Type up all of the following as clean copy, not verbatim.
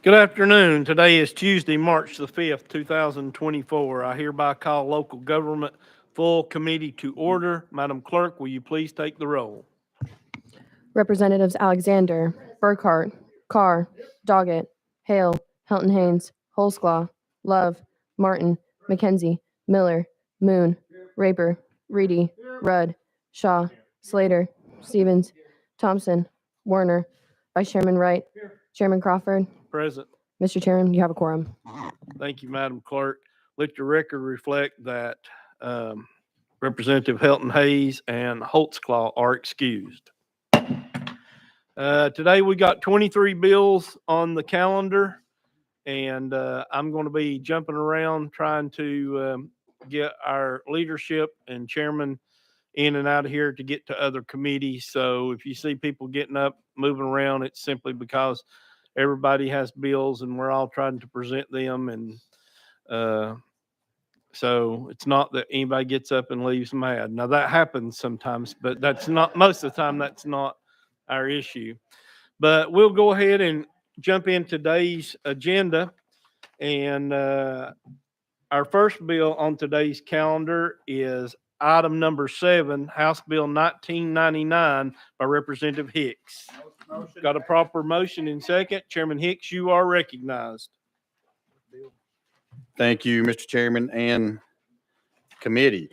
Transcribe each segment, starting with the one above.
Good afternoon. Today is Tuesday, March the 5th, 2024. I hereby call local government full committee to order. Madam Clerk, will you please take the roll? Representatives Alexander, Burkhart, Carr, Doggett, Hale, Helton Haynes, Holsclaw, Love, Martin, McKenzie, Miller, Moon, Raper, Reedy, Rudd, Shaw, Slater, Stevens, Thompson, Warner, Vice Chairman Wright, Chairman Crawford. Present. Mr. Chairman, you have a quorum. Thank you, Madam Clerk. Let your record reflect that Representative Helton Hayes and Holtzclaw are excused. Today we got 23 bills on the calendar, and I'm going to be jumping around trying to get our leadership and chairman in and out of here to get to other committees. So if you see people getting up, moving around, it's simply because everybody has bills and we're all trying to present them. And so it's not that anybody gets up and leaves mad. Now that happens sometimes, but that's not, most of the time, that's not our issue. But we'll go ahead and jump in today's agenda. And our first bill on today's calendar is item number 7, House Bill 1999 by Representative Hicks. Got a proper motion and second. Chairman Hicks, you are recognized. Thank you, Mr. Chairman and committee.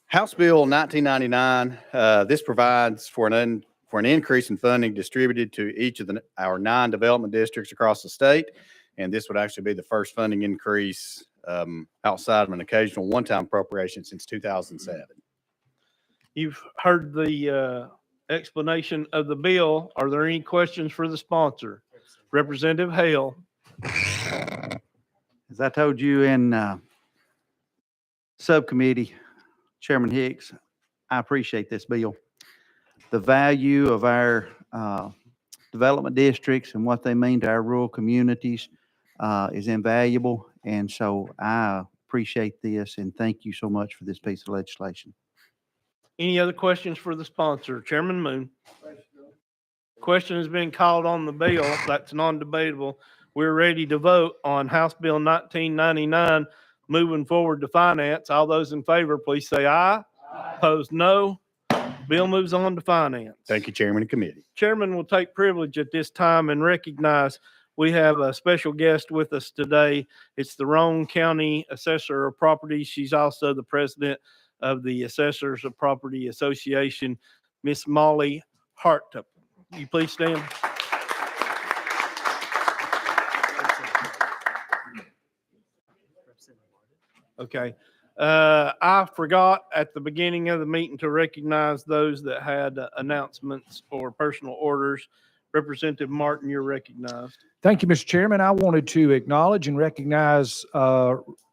House Bill 1999, this provides for an increase in funding distributed to each of our 9 development districts across the state. And this would actually be the first funding increase outside of an occasional one-time appropriation since 2007. You've heard the explanation of the bill. Are there any questions for the sponsor? Representative Hale. As I told you in subcommittee, Chairman Hicks, I appreciate this bill. The value of our development districts and what they mean to our rural communities is invaluable. And so I appreciate this and thank you so much for this piece of legislation. Any other questions for the sponsor? Chairman Moon. Question has been called on the bill. That's non-debatable. We're ready to vote on House Bill 1999 moving forward to finance. All those in favor, please say aye. Opposed, no. Bill moves on to finance. Thank you, Chairman and committee. Chairman will take privilege at this time and recognize we have a special guest with us today. It's the Roane County Assessor of Property. She's also the president of the Assessors of Property Association, Miss Molly Hartup. You please stand. Okay. I forgot at the beginning of the meeting to recognize those that had announcements or personal orders. Representative Martin, you're recognized. Thank you, Mr. Chairman. I wanted to acknowledge and recognize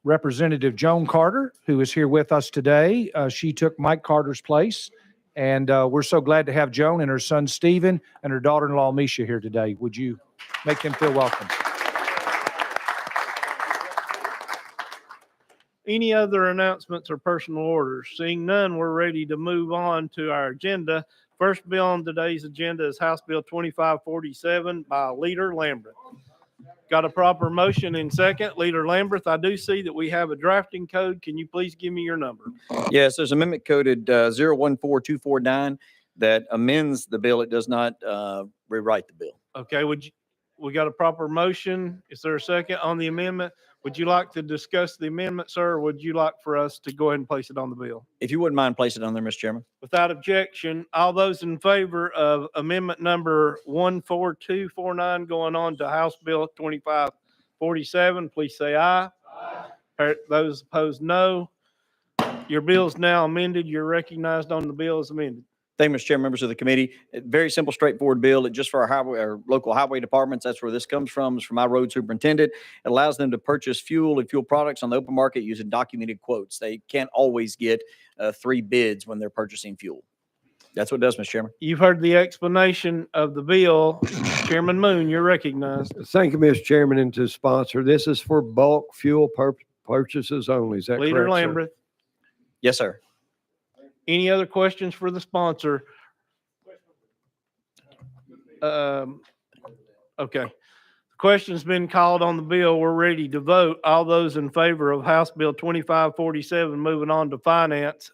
Representative Joan Carter, who is here with us today. She took Mike Carter's place, and we're so glad to have Joan and her son Stephen and her daughter-in-law Misha here today. Would you make them feel welcome? Any other announcements or personal orders? Seeing none, we're ready to move on to our agenda. First bill on today's agenda is House Bill 2547 by Leader Lamberth. Got a proper motion and second. Leader Lamberth, I do see that we have a drafting code. Can you please give me your number? Yes, there's amendment coded 014249 that amends the bill. It does not rewrite the bill. Okay, we got a proper motion. Is there a second on the amendment? Would you like to discuss the amendment, sir, or would you like for us to go ahead and place it on the bill? If you wouldn't mind, place it on there, Mr. Chairman. Without objection, all those in favor of amendment number 14249 going on to House Bill 2547, please say aye. Aye. Those opposed, no. Your bill is now amended. You're recognized on the bill as amended. Thank you, Mr. Chair, members of the committee. Very simple, straightforward bill. It just for our local highway departments. That's where this comes from. It's from my road superintendent. It allows them to purchase fuel and fuel products on the open market using documented quotes. They can't always get 3 bids when they're purchasing fuel. That's what it does, Mr. Chairman. You've heard the explanation of the bill. Chairman Moon, you're recognized. Thank you, Mr. Chairman, and to sponsor. This is for bulk fuel purchases only. Is that Leader correct, Lamberth. sir? Yes, sir. Any other questions for the sponsor? Okay. The question's been called on the bill. We're ready to vote. All those in favor of House Bill 2547 moving on to finance,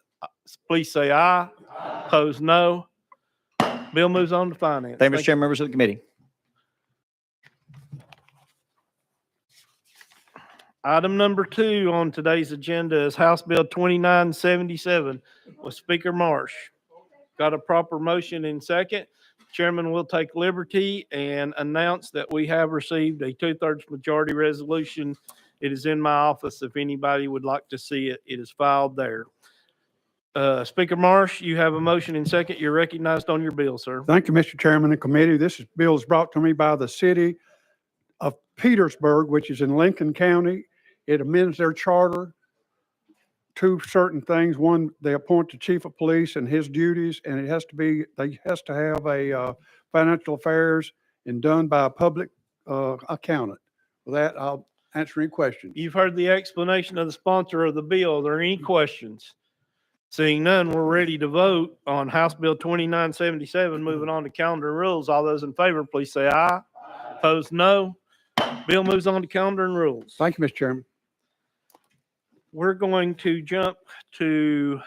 please say aye. Opposed, no. Bill moves on to finance. Thank you, Mr. Thank Chairman, members of the committee. Item number 2 on today's agenda is House Bill 2977 with Speaker Marsh. Got a proper motion in second. Chairman will take liberty and announce that we have received a 2/3 majority resolution. It is in my office. If anybody would like to see it, it is filed there. Speaker Marsh, you have a motion in second. You're recognized on your bill, sir. Thank you, Mr. Chairman and committee. Bill is brought to me by the city of Petersburg, which is in Lincoln County. It amends their charter to certain things. One, they appoint the chief of police and his duties, and it has to have a financial affairs and done by a public accountant. With that, I'll answer any questions. You've heard the explanation of the sponsor of the bill. Are there any questions? Seeing none, we're ready to vote on House Bill 2977. Moving on to calendar and rules. All those in favor, please say aye. Opposed, no. Bill moves on to calendar and rules. Thank you, Mr. Chairman. We're going to jump to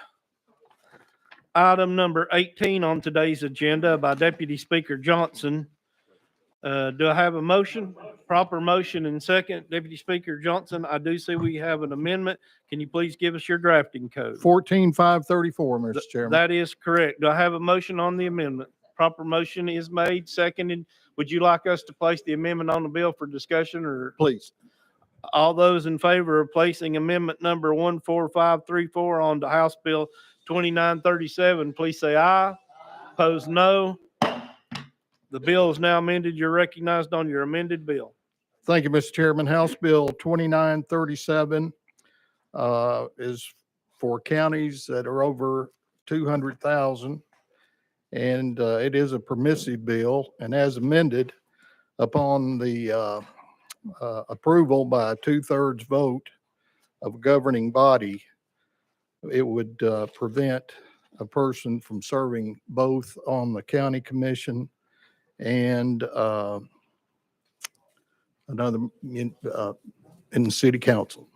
item number 18 on today's agenda by Deputy Speaker Johnson. Do I have a motion? Proper motion and second. Deputy Speaker Johnson, I do see we have an amendment. Can you please give us your drafting code? 14534, Mr. Chairman. That is correct. Do I have a motion on the amendment? Proper motion is made, seconded. Would you like us to place the amendment on the bill for discussion, or Please. all those in favor of placing amendment number 14534 on to House Bill 2937, please say aye. Opposed, no. The bill is now amended. You're recognized on your amended bill. Thank you, Mr. Chairman. House Bill 2937 is for counties that are over 200,000. And it is a permissive bill, and as amended upon the approval by a 2/3 vote of a governing body, it would prevent a person from serving both on the county commission and another in the city council.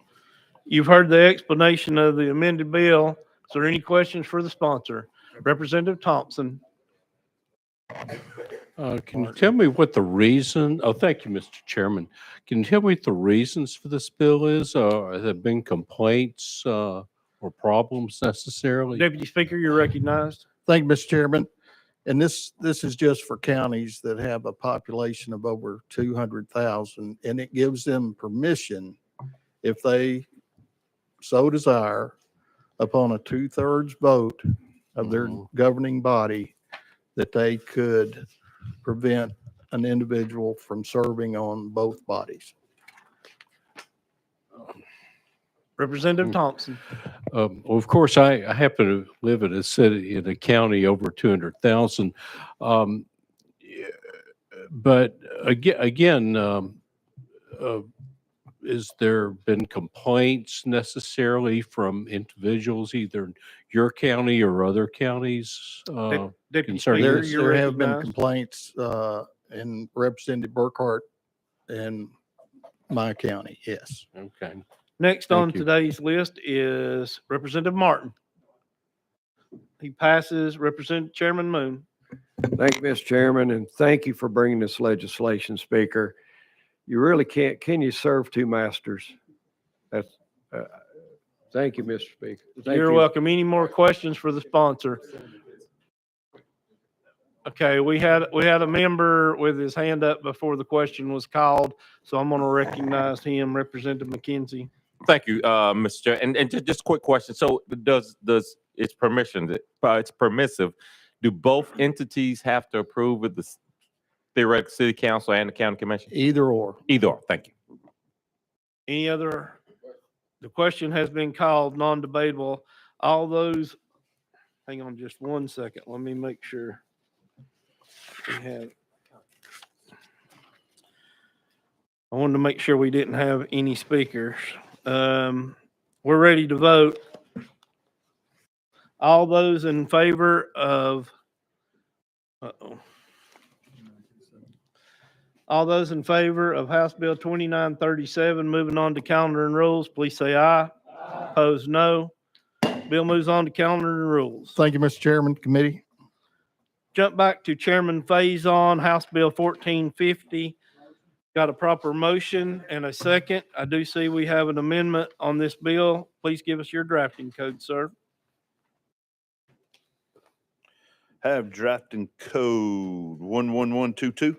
You've heard the explanation of the amended bill. Is there any questions for the sponsor? Representative Thompson. Can you tell me what the reason, thank you, Mr. Chairman. Can you tell me what the reasons for this bill is? Have there been complaints or problems necessarily? Deputy Speaker, you're recognized. Thank you, Mr. Chairman. And this is just for counties that have a population of over 200,000, and it gives them permission, if they so desire, upon a 2/3 vote of their governing body, that they could prevent an individual from serving on both bodies. Representative Thompson. Well, of course, I happen to live in a city, in a county over 200,000. But again, is there been complaints necessarily from individuals, either in your county or other counties? Deputy concerning Speaker, this? you're There have been recognized. complaints in Representative Burkhart and my county, yes. Okay. Next on Thank you. today's list is Representative Martin. He passes. Representative Chairman Moon. Thank you, Mr. Chairman, and thank you for bringing this legislation, Speaker. You really can you serve two masters? That's, thank you, Mr. Speaker. Thank You're you. welcome. Any more questions for the sponsor? Okay, we had a member with his hand up before the question was called, so I'm going to recognize him, Representative McKenzie. Thank you, Mr. Chair. And just a quick question. So does it's permission, it's permissive. Do both entities have to approve with the theoretical city council and the county commission? Either or. Either or. Thank you. Any other? The question has been called non-debatable. All those, hang on just one second. Let me make sure we have. I wanted to make sure we didn't have any speakers. We're ready to vote. All those in favor of, All those in favor of House Bill 2937, moving on to calendar and rules, please say aye. Opposed, no. Bill moves on to calendar and rules. Thank you, Mr. Chairman, committee. Jump back to Chairman Faison, House Bill 1450. Got a proper motion and a second. I do see we have an amendment on this bill. Please give us your drafting code, sir. Have drafting code 11122.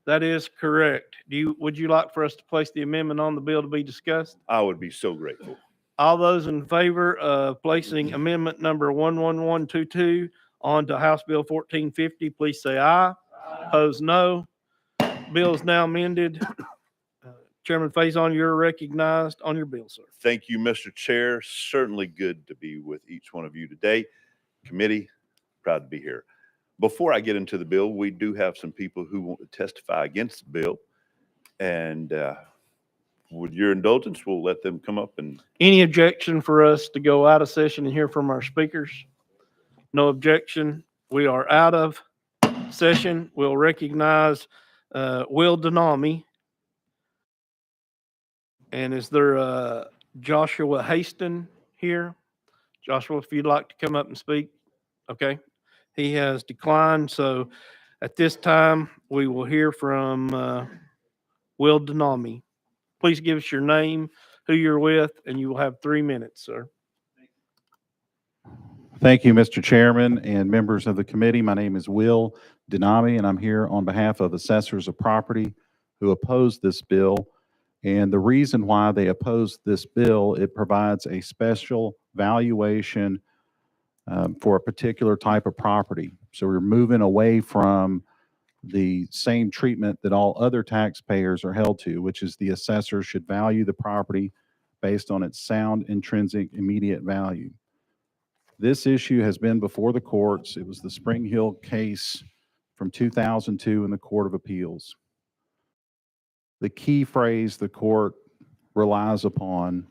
That is correct. Would you like for us to place the amendment on the bill to be discussed? I would be so grateful. All those in favor of placing amendment number 11122 on to House Bill 1450, please say aye. Opposed, no. Bill is now amended. Chairman Faison, you're recognized on your bill, sir. Thank you, Mr. Chair. Certainly good to be with each one of you today. Committee, proud to be here. Before I get into the bill, we do have some people who want to testify against the bill. And with your indulgence, we'll let them come up and. Any objection for us to go out of session and hear from our speakers? No objection. We are out of session. We'll recognize Will Denami. And is there Joshua Haston here? Joshua, if you'd like to come up and speak. Okay. He has declined. So at this time, we will hear from Will Denami. Please give us your name, who you're with, and you will have 3 minutes, sir. Thank you, Mr. Chairman and members of the committee. My name is Will Denami, and I'm here on behalf of assessors of property who oppose this bill. And the reason why they oppose this bill, it provides a special valuation for a particular type of property. So we're moving away from the same treatment that all other taxpayers are held to, which is the assessor should value the property based on its sound, intrinsic, immediate value. This issue has been before the courts. It was the Spring Hill case from 2002 in the Court of Appeals. The key phrase the court relies upon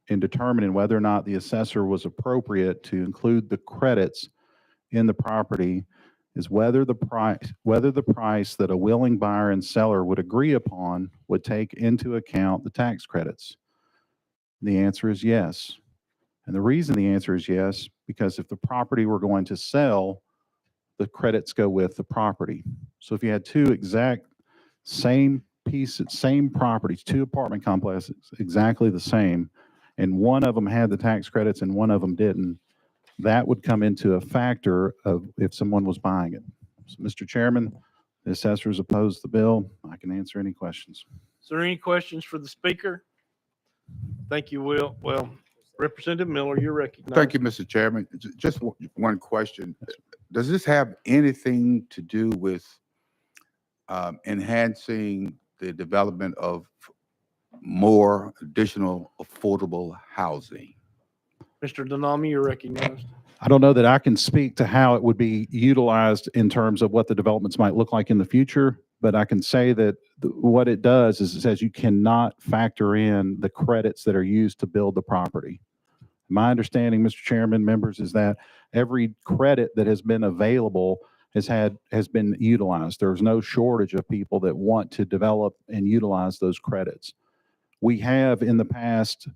in determining whether or not the assessor was appropriate to include the credits in the property is whether the price that a willing buyer and seller would agree upon would take into account the tax credits. The answer is yes. And the reason the answer is yes, because if the property were going to sell, the credits go with the property. So if you had two exact same pieces, same properties, two apartment complexes, exactly the same, and one of them had the tax credits and one of them didn't, that would come into a factor of if someone was buying it. So, Mr. Chairman, the assessors oppose the bill. I can answer any questions. Is there any questions for the speaker? Thank you, Will. Well, Representative Miller, you're recognized. Thank you, Mr. Chairman. Just one question. Does this have anything to do with enhancing the development of more additional affordable housing? Mr. Denami, you're recognized. I don't know that I can speak to how it would be utilized in terms of what the developments might look like in the future, but I can say that what it does is it says you cannot factor in the credits that are used to build the property. My understanding, Mr. Chairman, members, is that every credit that has been available has been utilized. There's no shortage of people that want to develop and utilize those credits. We have in the past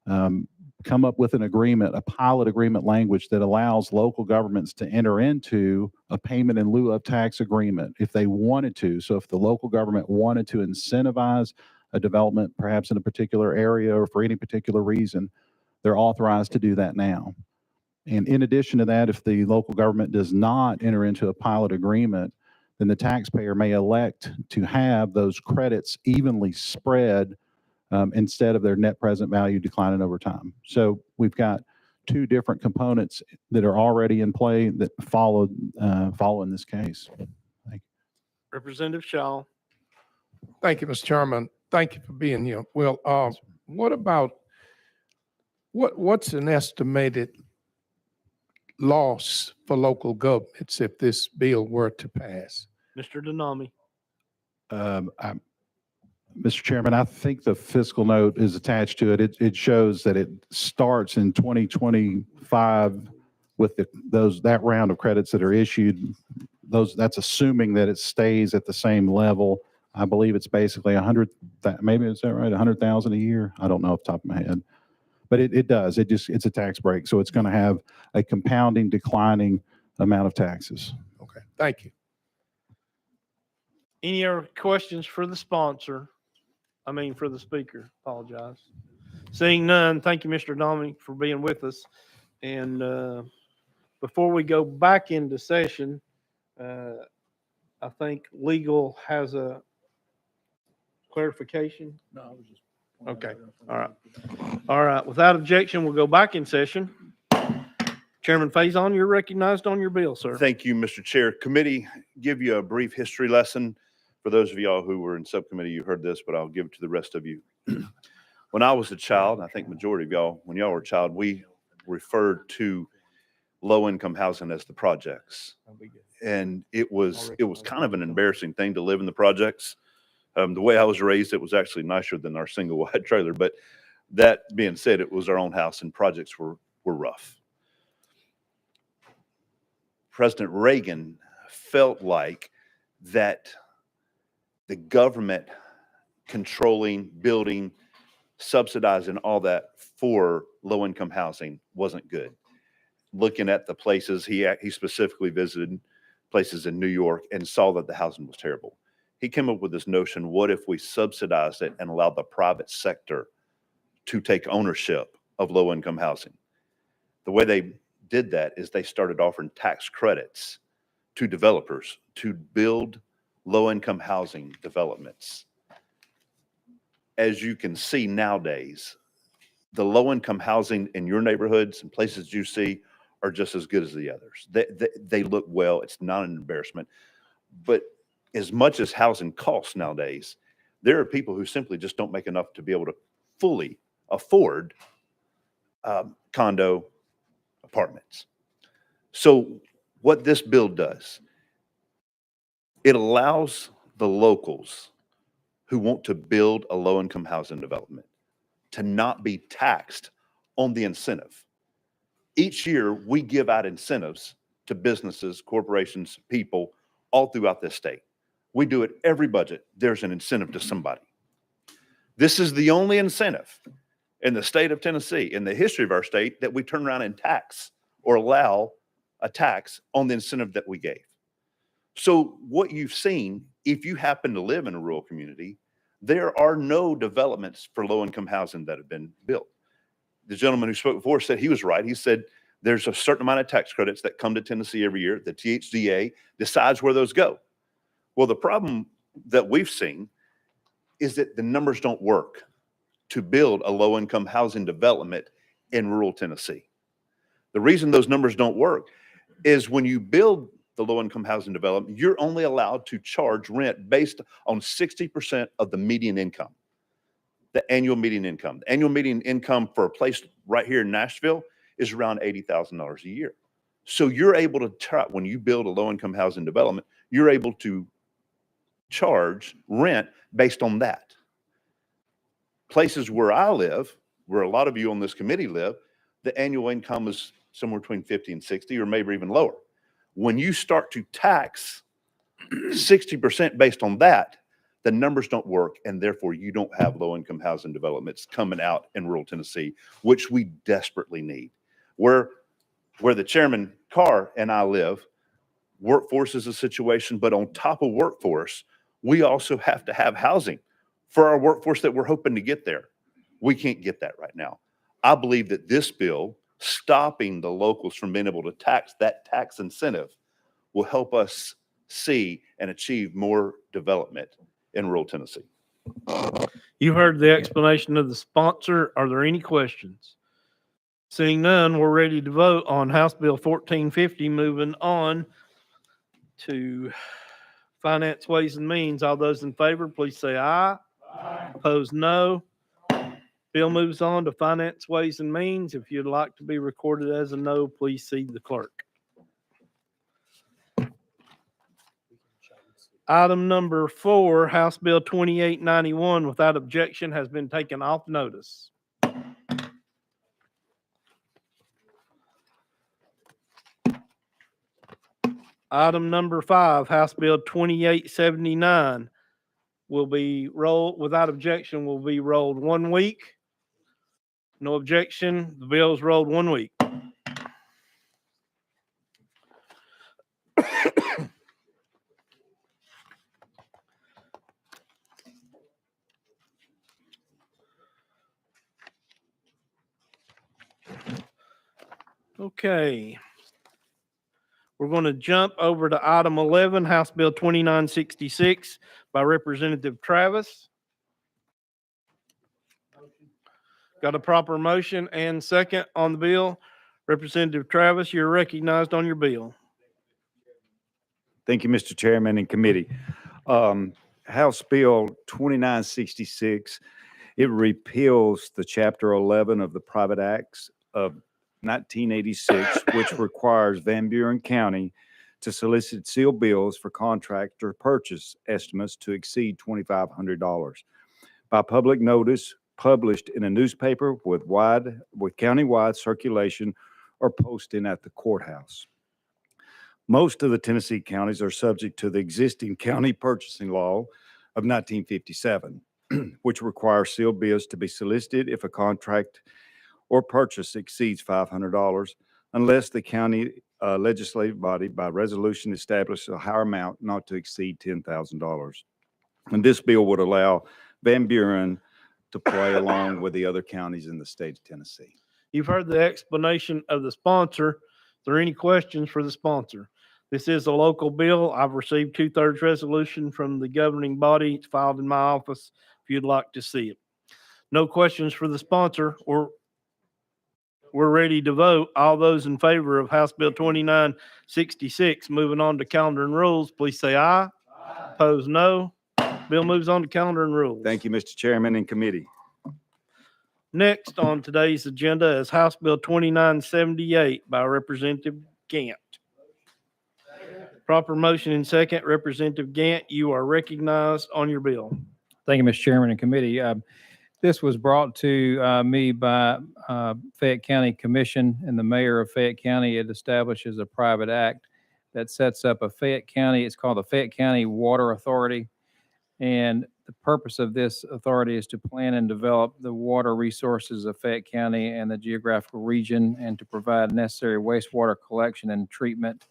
come up with an agreement, a pilot agreement language that allows local governments to enter into a payment in lieu of tax agreement if they wanted to. So if the local government wanted to incentivize a development, perhaps in a particular area or for any particular reason, they're authorized to do that now. And in addition to that, if the local government does not enter into a pilot agreement, then the taxpayer may elect to have those credits evenly spread instead of their net present value declining over time. So we've got two different components that are already in play that follow in this case. Thank you. Representative Shaw. Thank you, Mr. Chairman. Thank you for being here. Well, what about what's an estimated loss for local governments if this bill were to pass? Mr. Denami. Mr. Chairman, I think the fiscal note is attached to it. It shows that it starts in 2025 with that round of credits that are issued. That's assuming that it stays at the same level I believe it's basically 100, maybe is that right? 100,000 a year? I don't know off the top of my head. But it does. It's a tax break. So it's going to have a compounding, declining amount of taxes. Okay, thank you. Any other questions for the sponsor? I mean, for the speaker, apologize. Seeing none, thank you, Mr. Dominic, for being with us. And before we go back into session, I think legal has a clarification. Okay, all right. All right, without objection, we'll go back in session. Chairman Faison, you're recognized on your bill, sir. Thank you, Mr. Chair. Committee, give you a brief history lesson. For those of y'all who were in subcommittee, you heard this, but I'll give it to the rest of you. When I was a child, I think majority of y'all, when y'all were a child, we referred to low-income housing as the projects. And it was kind of an embarrassing thing to live in the projects. The way I was raised, it was actually nicer than our single wide trailer. But that being said, it was our own house and projects were rough. President Reagan felt like that the government controlling, building, subsidizing all that for low-income housing wasn't good. Looking at the places, he specifically visited places in New York and saw that the housing was terrible. He came up with this notion, what if we subsidized it and allowed the private sector to take ownership of low-income housing? The way they did that is they started offering tax credits to developers to build low-income housing developments. As you can see nowadays, the low-income housing in your neighborhoods and places you see are just as good as the others. They look well. It's not an embarrassment. But as much as housing costs nowadays, there are people who simply just don't make enough to be able to fully afford condo apartments. So what this bill does, it allows the locals who want to build a low-income housing development to not be taxed on the incentive. Each year, we give out incentives to businesses, corporations, people all throughout this state. We do it every budget. There's an incentive to somebody. This is the only incentive in the state of Tennessee, in the history of our state, that we turn around and tax or allow a tax on the incentive that we gave. So what you've seen, if you happen to live in a rural community, there are no developments for low-income housing that have been built. The gentleman who spoke before said he was right. He said there's a certain amount of tax credits that come to Tennessee every year. The THDA decides where those go. Well, the problem that we've seen is that the numbers don't work to build a low-income housing development in rural Tennessee. The reason those numbers don't work is when you build the low-income housing development, you're only allowed to charge rent based on 60% of the median income, the annual median income. The annual median income for a place right here in Nashville is around $80,000 a year. So you're able to try, when you build a low-income housing development, you're able to charge rent based on that. Places where I live, where a lot of you on this committee live, the annual income is somewhere between 50 and 60, or maybe even lower. When you start to tax 60% based on that, the numbers don't work, and therefore you don't have low-income housing developments coming out in rural Tennessee, which we desperately need. Where the Chairman Carr and I live, workforce is a situation, but on top of workforce, we also have to have housing for our workforce that we're hoping to get there. We can't get that right now. I believe that this bill, stopping the locals from being able to tax that tax incentive, will help us see and achieve more development in rural Tennessee. You heard the explanation of the sponsor. Are there any questions? Seeing none, we're ready to vote on House Bill 1450. Moving on to Finance, Ways and Means. All those in favor, please say aye. Aye. Opposed, no. Bill moves on to Finance, Ways and Means. If you'd like to be recorded as a no, please see the clerk. Item number 4, House Bill 2891, without objection, has been taken off notice. Item number 5, House Bill 2879, will be rolled, without objection, will be rolled 1 week. No objection, the bill is rolled 1 week. Okay. We're going to jump over to item 11, House Bill 2966 by Representative Travis. Got a proper motion and second on the bill. Representative Travis, you're recognized on your bill. Thank you, Mr. Chairman and committee. House Bill 2966, it repeals the Chapter 11 of the Private Acts of 1986, which requires Van Buren County to solicit sealed bills for contractor purchase estimates to exceed $2,500 by public notice published in a newspaper with county-wide circulation or posting at the courthouse. Most of the Tennessee counties are subject to the existing county purchasing law of 1957, which requires sealed bills to be solicited if a contract or purchase exceeds $500, unless the county legislative body by resolution establishes a higher amount not to exceed $10,000. And this bill would allow Van Buren to play along with the other counties in the state of Tennessee. You've heard the explanation of the sponsor. Are there any questions for the sponsor? This is a local bill. I've received 2/3 resolution from the governing body. It's filed in my office if you'd like to see it. No questions for the sponsor, or we're ready to vote. All those in favor of House Bill 2966, moving on to calendar and rules, please say aye. Opposed, no. Bill moves on to calendar and rules. Thank you, Mr. Chairman and committee. Next on today's agenda is House Bill 2978 by Representative Gant. Proper motion and second. Representative Gant, you are recognized on your bill. Thank you, Mr. Chairman and committee. This was brought to me by Fayette County Commission and the mayor of Fayette County. It establishes a private act that sets up a Fayette County, it's called the Fayette County Water Authority. And the purpose of this authority is to plan and develop the water resources of Fayette County and the geographical region, and to provide necessary wastewater collection and treatment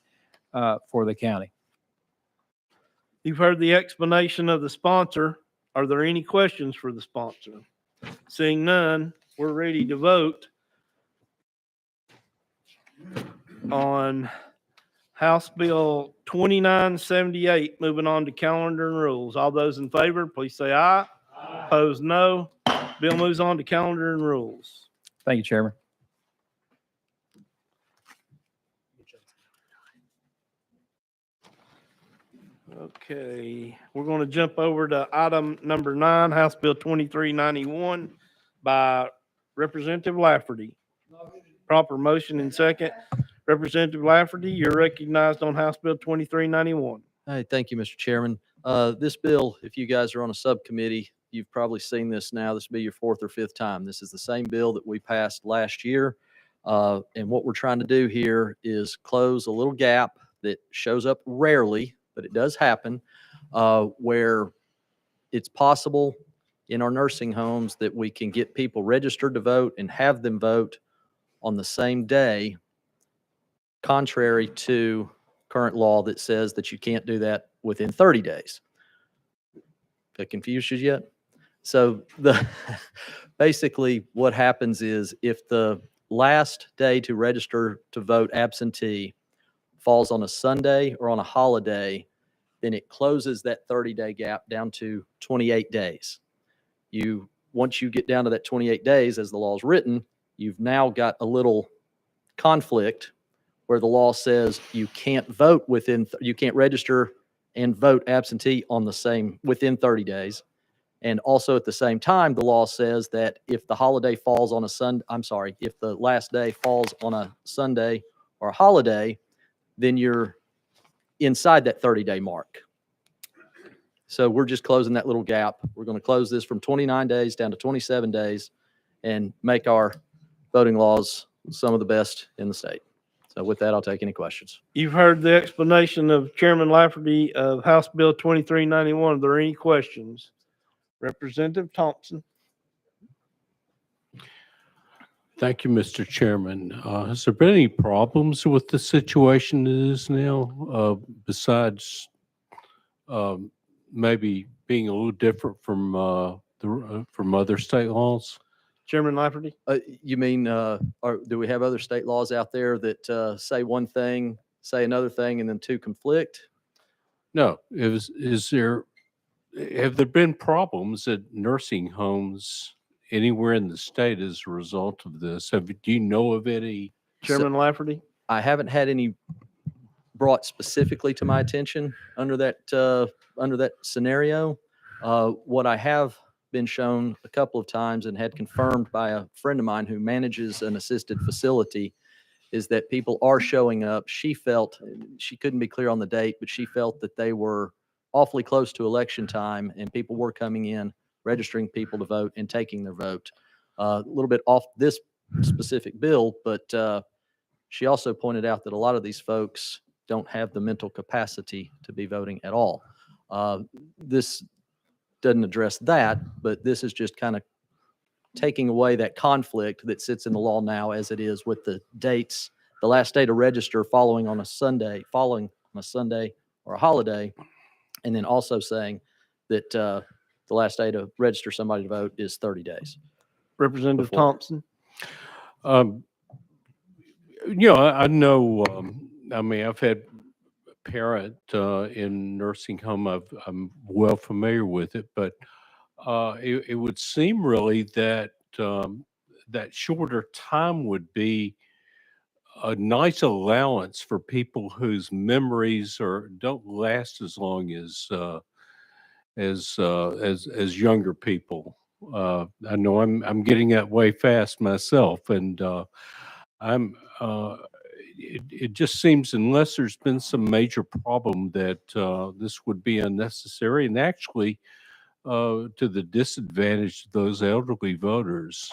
for the county. You've heard the explanation of the sponsor. Are there any questions for the sponsor? Seeing none, we're ready to vote on House Bill 2978, moving on to calendar and rules. All those in favor, please say aye. Opposed, no. Bill moves on to calendar and rules. Thank you, Chairman. Okay, we're going to jump over to item number 9, House Bill 2391 by Representative Lafferty. Proper motion and second. Representative Lafferty, you're recognized on House Bill 2391. Hey, thank you, Mr. Chairman. This bill, if you guys are on a subcommittee, you've probably seen this now. This will be your 4th or 5th time. This is the same bill that we passed last year. And what we're trying to do here is close a little gap that shows up rarely, but it does happen, where it's possible in our nursing homes that we can get people registered to vote and have them vote on the same day, contrary to current law that says that you can't do that within 30 days. That confused you yet? So basically what happens is, if the last day to register to vote absentee falls on a Sunday or on a holiday, then it closes that 30-day gap down to 28 days. Once you get down to that 28 days, as the law is written, you've now got a little conflict where the law says you can't vote you can't register and vote absentee on the same within 30 days. And also at the same time, the law says that if the holiday falls on if the last day falls on a Sunday or a holiday, then you're inside that 30-day mark. So we're just closing that little gap. We're going to close this from 29 days down to 27 days and make our voting laws some of the best in the state. So with that, I'll take any questions. You've heard the explanation of Chairman Lafferty of House Bill 2391. Are there any questions? Representative Thompson. Thank you, Mr. Chairman. Has there been any problems with the situation it is now, besides maybe being a little different from from other state laws? Chairman Lafferty. You mean, do we have other state laws out there that say one thing, say another thing, and then two conflict? No, have there been problems at nursing homes anywhere in the state as a result of this? Do you know of any? Chairman Lafferty. I haven't had any brought specifically to my attention under that scenario. What I have been shown a couple of times and had confirmed by a friend of mine who manages an assisted facility is that people are showing up. She felt, she couldn't be clear on the date, but she felt that they were awfully close to election time and people were coming in, registering people to vote and taking their vote. A little bit off this specific bill, but she also pointed out that a lot of these folks don't have the mental capacity to be voting at all. This doesn't address that, but this is just kind of taking away that conflict that sits in the law now as it is with the dates, the last day to register following on a Sunday or a holiday, and then also saying that the last day to register somebody to vote is 30 days. Representative Thompson. I know, I mean, I've had a parent in nursing home. I'm well familiar with it, but it would seem really that that shorter time would be a nice allowance for people whose memories don't last as long as younger people. I know I'm getting that way fast myself, and it just seems, unless there's been some major problem, that this would be unnecessary and actually to the disadvantage of those elderly voters.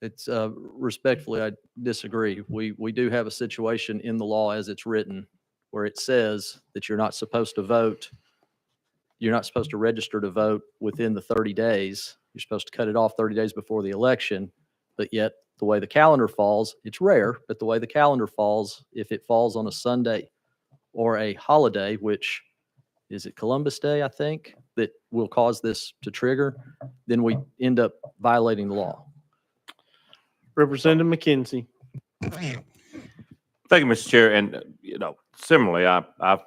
It's respectfully, I disagree. We do have a situation in the law as it's written where it says that you're not supposed to vote. You're not supposed to register to vote within the 30 days. You're supposed to cut it off 30 days before the election. But yet the way the calendar falls, it's rare, but the way the calendar falls, if it falls on a Sunday or a holiday, which is it Columbus Day, I think, that will cause this to trigger, then we end up violating the law. Representative McKenzie. Thank you, Mr. Chair. And, similarly, I've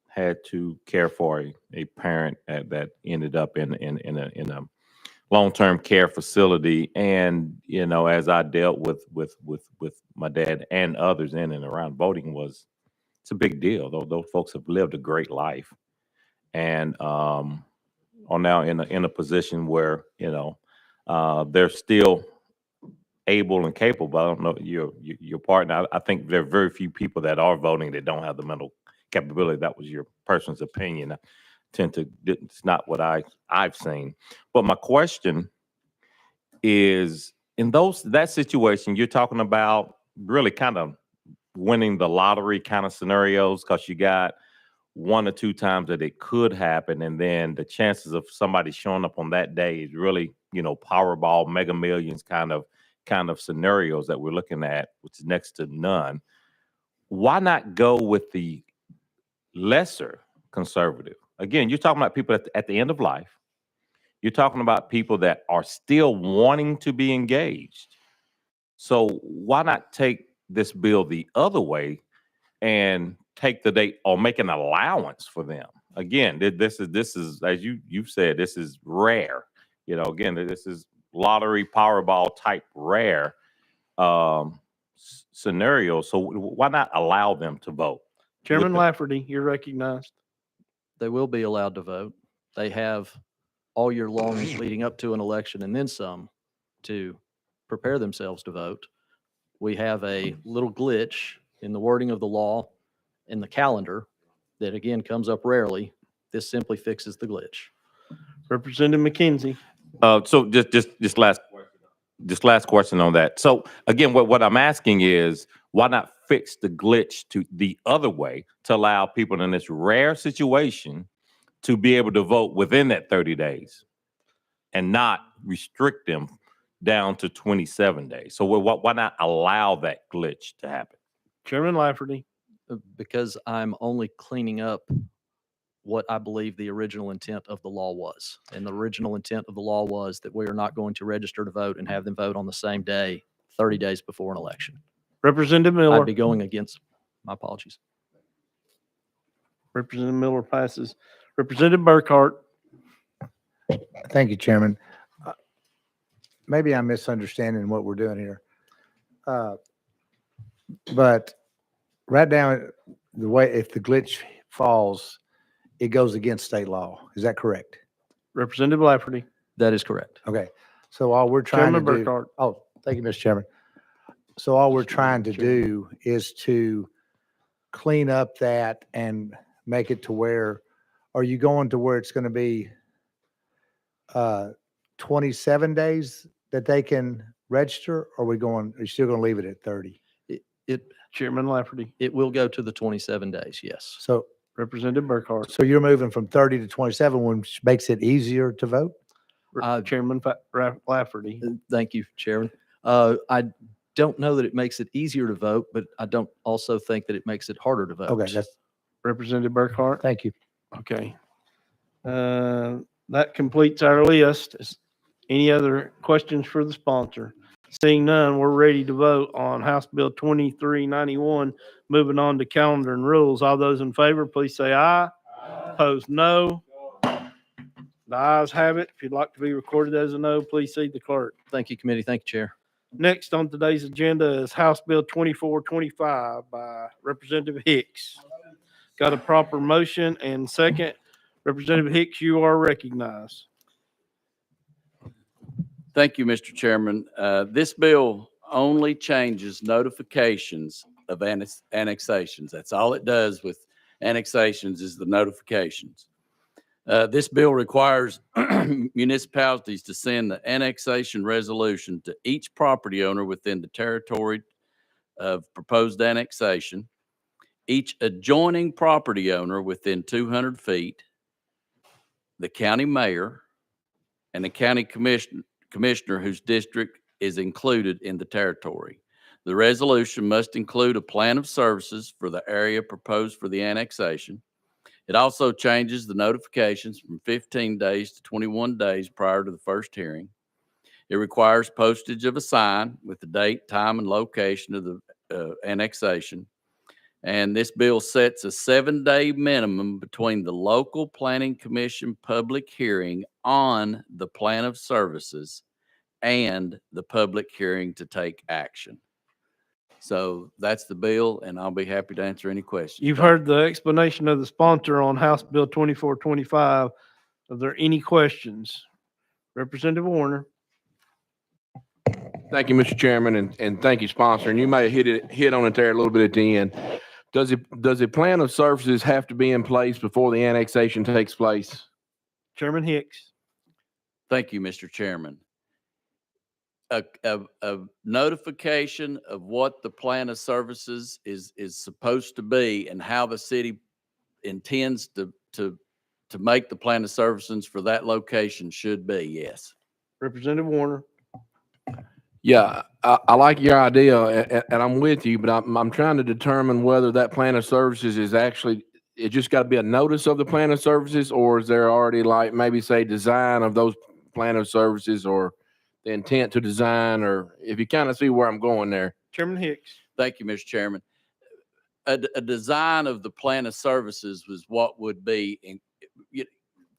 had to care for a parent that ended up in a long-term care facility. And, as I dealt with my dad and others in and around voting, it's a big deal. Those folks have lived a great life and are now in a position where, they're still able and capable. I don't know your partner. I think there are very few people that are voting that don't have the mental capability. That was your person's opinion. It's not what I've seen. But my question is, in that situation, you're talking about really kind of winning the lottery kind of scenarios, because you got one or two times that it could happen, and then the chances of somebody showing up on that day is really, Powerball, Mega Millions kind of scenarios that we're looking at, which is next to none. Why not go with the lesser conservative? Again, you're talking about people at the end of life. You're talking about people that are still wanting to be engaged. So why not take this bill the other way and take the date or make an allowance for them? Again, this is as you've said, this is rare. Again, this is lottery, Powerball type rare scenario. So why not allow them to vote? Chairman Lafferty, you're recognized. They will be allowed to vote. They have all year long leading up to an election and then some to prepare themselves to vote. We have a little glitch in the wording of the law in the calendar that, again, comes up rarely. This simply fixes the glitch. Representative McKenzie. So just last question. just last question on that. So again, what I'm asking is, why not fix the glitch to the other way to allow people in this rare situation to be able to vote within that 30 days and not restrict them down to 27 days? So why not allow that glitch to happen? Chairman Lafferty. Because I'm only cleaning up what I believe the original intent of the law was. And the original intent of the law was that we are not going to register to vote and have them vote on the same day, 30 days before an election. Representative Miller. I'd be going against, my apologies. Representative Miller passes. Representative Burkhart. Thank you, Chairman. Maybe I'm misunderstanding what we're doing here. But right now, the way, if the glitch falls, it goes against state law. Is that correct? Representative Lafferty. That is correct. Okay. So all we're trying Chairman to do. Burkhart. Oh, thank you, Mr. Chairman. So all we're trying to do is to clean up that and make it to where, are you going to where it's going to be 27 days that they can register? Or are you still going to leave it at 30? Chairman Lafferty. It will go to the 27 days, yes. So Representative Burkhart. So you're moving from 30 to 27, which makes it easier to vote? Chairman Lafferty. Thank you, Chairman. I don't know that it makes it easier to vote, but I don't also think that it makes it harder to vote. Okay, that's, Representative Burkhart. thank you. Okay. That completes our list. Any other questions for the sponsor? Seeing none, we're ready to vote on House Bill 2391. Moving on to calendar and rules. All those in favor, please say aye. Opposed, no. The ayes have it. If you'd like to be recorded as a no, please see the clerk. Thank you, committee. Thank you, Chair. Next on today's agenda is House Bill 2425 by Representative Hicks. Got a proper motion and second. Representative Hicks, you are recognized. Thank you, Mr. Chairman. This bill only changes notifications of annexations. That's all it does with annexations is the notifications. This bill requires municipalities to send the annexation resolution to each property owner within the territory of proposed annexation, each adjoining property owner within 200 feet, the county mayor, and the county commissioner whose district is included in the territory. The resolution must include a plan of services for the area proposed for the annexation. It also changes the notifications from 15 days to 21 days prior to the first hearing. It requires postage of a sign with the date, time, and location of the annexation. And this bill sets a 7-day minimum between the local planning commission public hearing on the plan of services and the public hearing to take action. So that's the bill, and I'll be happy to answer any questions. You've heard the explanation of the sponsor on House Bill 2425. Are there any questions? Representative Warner. Thank you, Mr. Chairman, and thank you, sponsor. And you may have hit on it there a little bit at the end. Does the plan of services have to be in place before the annexation takes place? Chairman Hicks. Thank you, Mr. Chairman. A notification of what the plan of services is supposed to be and how the city intends to make the plan of services for that location should be, yes. Representative Warner. Yeah, I like your idea, and I'm with you, but I'm trying to determine whether that plan of services is actually, it just got to be a notice of the plan of services, or is there already like maybe say design of those plan of services or the intent to design, or if you kind of see where I'm going there. Chairman Hicks. Thank you, Mr. Chairman. A design of the plan of services was what would be,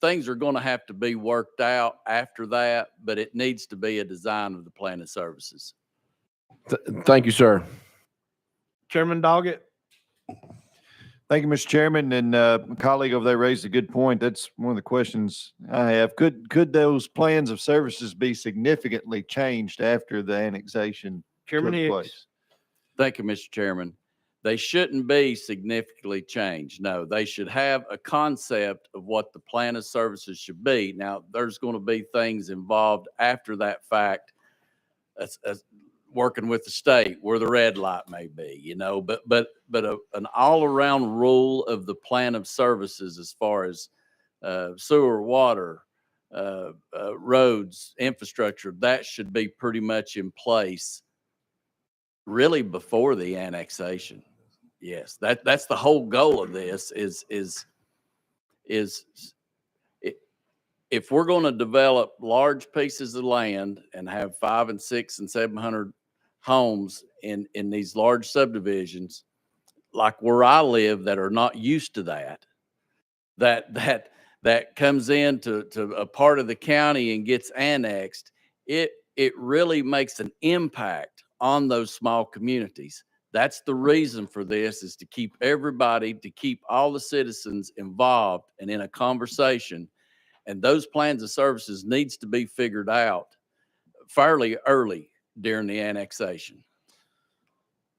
things are going to have to be worked out after that, but it needs to be a design of the plan of services. Thank you, sir. Chairman Doggett. Thank you, Mr. Chairman, and my colleague over there raised a good point. That's one of the questions I have. Could those plans of services be significantly changed after the annexation Chairman took Hicks. place? Thank you, Mr. Chairman. They shouldn't be significantly changed. No, they should have a concept of what the plan of services should be. Now, there's going to be things involved after that fact working with the state where the red light may be, you know, but an all-around rule of the plan of services as far as sewer, water, roads, infrastructure, that should be pretty much in place really before the annexation. Yes, that's the whole goal of this is if we're going to develop large pieces of land and have 500 and 600 and 700 homes in these large subdivisions, like where I live, that are not used to that comes into a part of the county and gets annexed, it really makes an impact on those small communities. That's the reason for this, is to keep all the citizens involved and in a conversation. And those plans of services needs to be figured out fairly early during the annexation.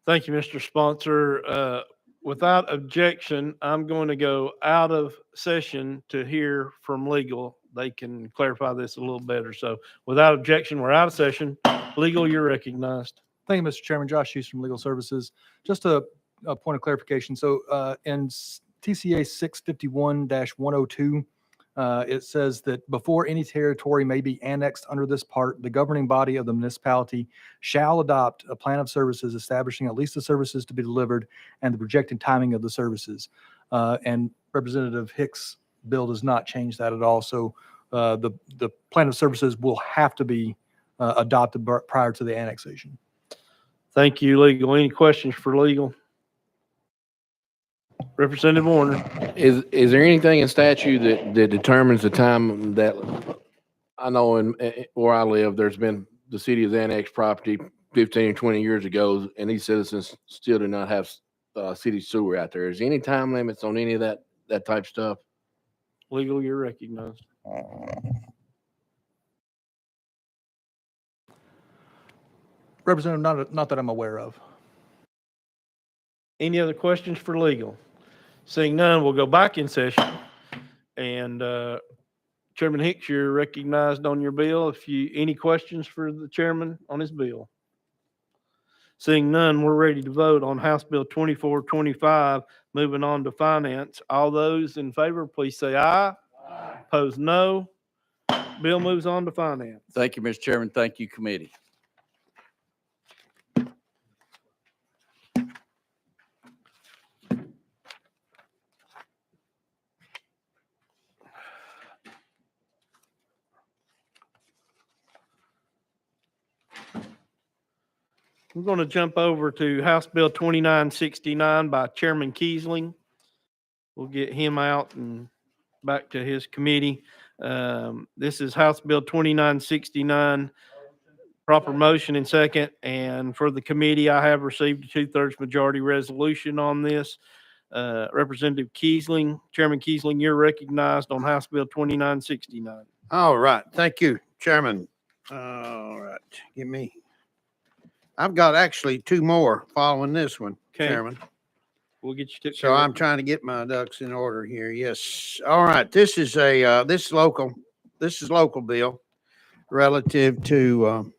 Thank you, Mr. Sponsor. Without objection, I'm going to go out of session to hear from legal. They can clarify this a little better. So without objection, we're out of session. Legal, you're recognized. Thank you, Mr. Chairman. Josh Hughes from Legal Services. Just a point of clarification. So in TCA 651-102, it says that before any territory may be annexed under this part, the governing body of the municipality shall adopt a plan of services establishing at least the services to be delivered and the projected timing of the services. And Representative Hicks' bill does not change that at all. So the plan of services will have to be adopted prior to the annexation. Thank you, legal. Any questions for legal? Representative Warner. Is there anything in statute that determines the time that, I know in where I live, there's been, the city has annexed property 15 or 20 years ago, and these citizens still do not have city sewer out there. Is there any time limits on any of that type stuff? Legal, you're recognized. Representative, not that I'm aware of. Any other questions for legal? Seeing none, we'll go back in session. And Chairman Hicks, you're recognized on your bill. Any questions for the chairman on his bill? Seeing none, we're ready to vote on House Bill 2425, moving on to finance. All those in favor, please say aye. Aye. Opposed, no. Bill moves on to finance. Thank you, Mr. Chairman. Thank you, committee. We're going to jump over to House Bill 2969 by Chairman Kiesling. We'll get him out and back to his committee. This is House Bill 2969. Proper motion and second. And for the committee, I have received a 2/3 majority resolution on this. Representative Kiesling, Chairman Kiesling, you're recognized on House Bill 2969. All right. Thank you, Chairman. All right. I've got actually two more following this one, Okay. Chairman. We'll get you. So I'm trying to get my ducks in order here. Yes. All right. This is local bill relative to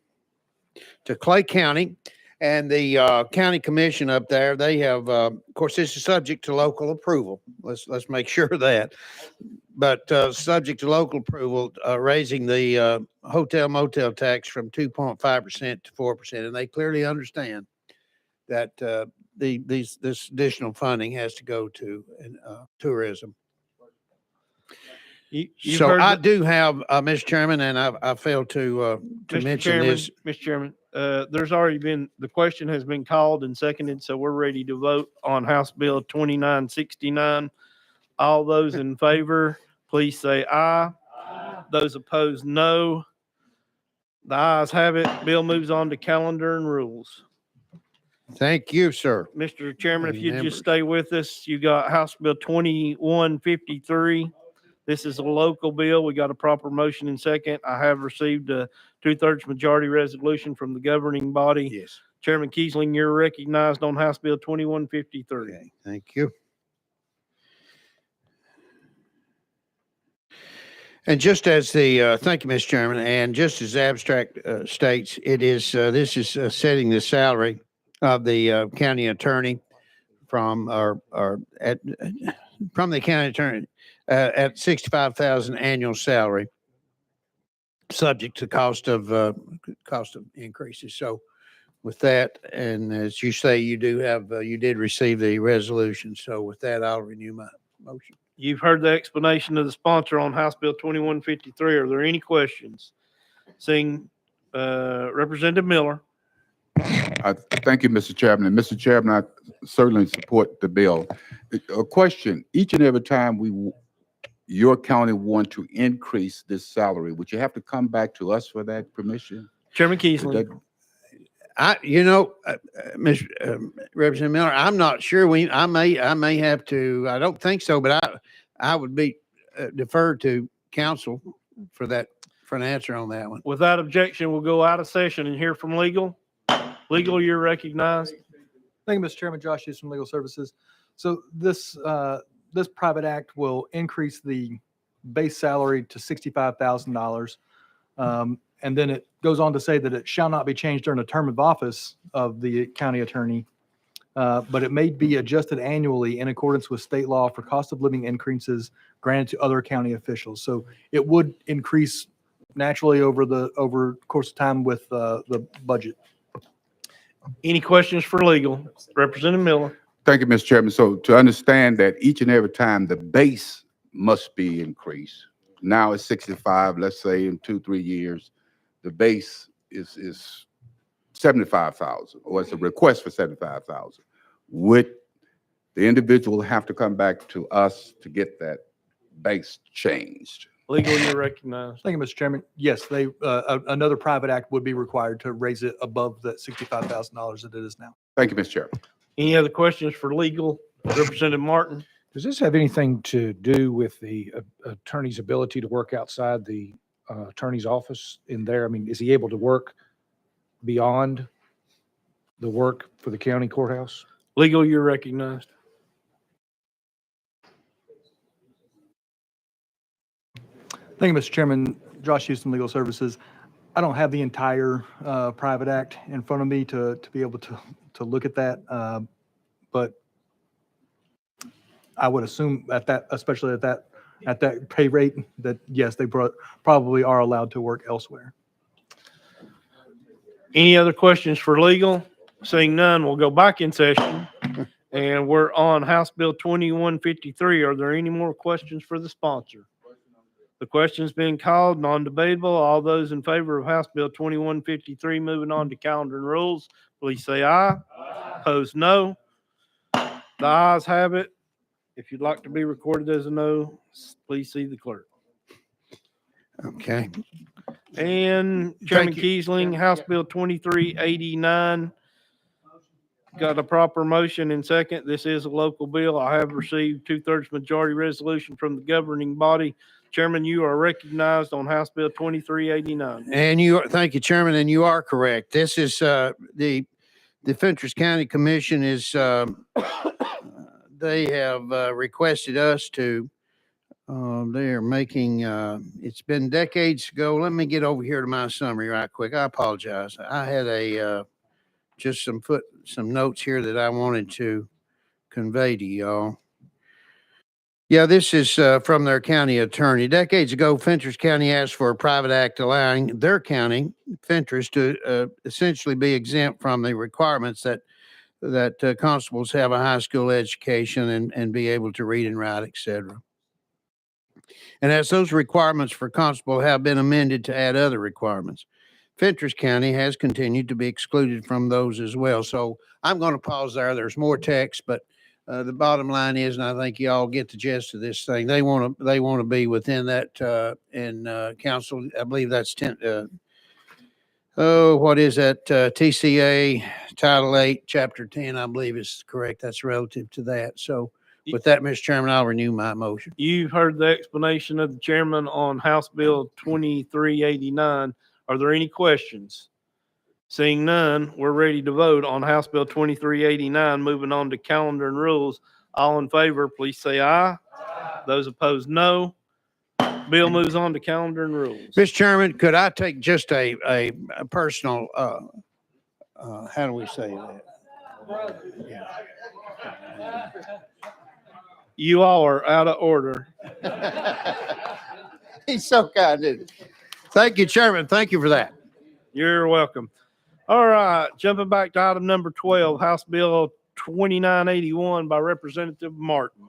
Clay County and the county commission up there. They have, of course, this is subject to local approval. Let's make sure of that. But subject to local approval, raising the hotel motel tax from 2.5% to 4%, and they clearly understand that this additional funding has to go to tourism. So I do have, Mr. Chairman, and I failed to mention this. Mr. Chairman, there's already been, the question has been called and seconded, so we're ready to vote on House Bill 2969. All those in favor, please say aye. Aye. Those opposed, no. The ayes have it. Bill moves on to calendar and rules. Thank you, sir. Mr. Chairman, if you Members. just stay with us, you got House Bill 2153. This is a local bill. We got a proper motion and second. I have received a 2/3 majority resolution from the governing body. Yes. Chairman Kiesling, you're recognized on House Bill 2153. Okay, thank you. And just as thank you, Mr. Chairman, and just as abstract states, it is, this is setting the salary of the county attorney from from the county attorney at 65,000 annual salary, subject to cost of increases. So with that, and as you say, you did receive the resolution. So with that, I'll renew my motion. You've heard the explanation of the sponsor on House Bill 2153. Are there any questions? Seeing Representative Miller. Thank you, Mr. Chairman. And Mr. Chairman, I certainly support the bill. A question, each and every time your county want to increase this salary, would you have to come back to us for that permission? Chairman Keesling. Representative Miller, I'm not sure. I may have to. I don't think so, but I would be deferred to council for an answer on that one. Without objection, we'll go out of session and hear from legal. Legal, you're recognized. Thank you, Mr. Chairman. Josh Hughes from Legal Services. So this private act will increase the base salary to $65,000. And then it goes on to say that it shall not be changed during the term of office of the county attorney, but it may be adjusted annually in accordance with state law for cost of living increases granted to other county officials. So it would increase naturally over the course of time with the budget. Any questions for legal? Representative Miller. Thank you, Mr. Chairman. So to understand that each and every time the base must be increased. Now it's 65, let's say in 2-3 years, the base is 75,000, or it's a request for 75,000. Would the individual have to come back to us to get that base changed? Legal, you're recognized. Thank you, Mr. Chairman. Yes, another private act would be required to raise it above that $65,000 that it is now. Thank you, Mr. Chairman. Any other questions for legal? Representative Martin. Does this have anything to do with the attorney's ability to work outside the attorney's office in there? I mean, is he able to work beyond the work for the county courthouse? Legal, you're recognized. Thank you, Mr. Chairman. Josh Houston, Legal Services. I don't have the entire private act in front of me to be able to look at that, but I would assume especially at that pay rate, that yes, they probably are allowed to work elsewhere. Any other questions for legal? Seeing none, we'll go back in session. And we're on House Bill 2153. Are there any more questions for the sponsor? The question's been called, non-debatable. All those in favor of House Bill 2153 moving on to calendar and rules, please say aye. Opposed, no. The ayes have it. If you'd like to be recorded as a no, please see the clerk. Okay. And Chairman Keesling, House Bill 2389. Got a proper motion and second. This is a local bill. I have received 2/3 majority resolution from the governing body. Chairman, you are recognized on House Bill 2389. And thank you, Chairman, and you are correct. This is the Fentress County Commission is they have requested us to. They are making. It's been decades ago. Let me get over here to my summary right quick. I apologize. I had just some notes here that I wanted to convey to y'all. Yeah, this is from their county attorney. Decades ago, Fentress County asked for a private act allowing their county, Fentress, to essentially be exempt from the requirements that constables have a high school education and be able to read and write, etc. And as those requirements for constable have been amended to add other requirements, Fentress County has continued to be excluded from those as well. So I'm going to pause there. There's more text, but the bottom line is, and I think you all get the gist of this thing, they want to be within that in council. I believe that's 10. What is that? TCA Title 8, Chapter 10, I believe is correct. That's relative to that. So with that, Mr. Chairman, I'll renew my motion. You've heard the explanation of the chairman on House Bill 2389. Are there any questions? Seeing none, we're ready to vote on House Bill 2389. Moving on to calendar and rules. All in favor, please say aye. Those opposed, no. Bill moves on to calendar and rules. Mr. Chairman, could I take just a personal, how do we say that? You all are out of order. He's so kind, isn't he? Thank you, Chairman. Thank you for that. You're welcome. All right, jumping back to item number 12, House Bill 2981 by Representative Martin.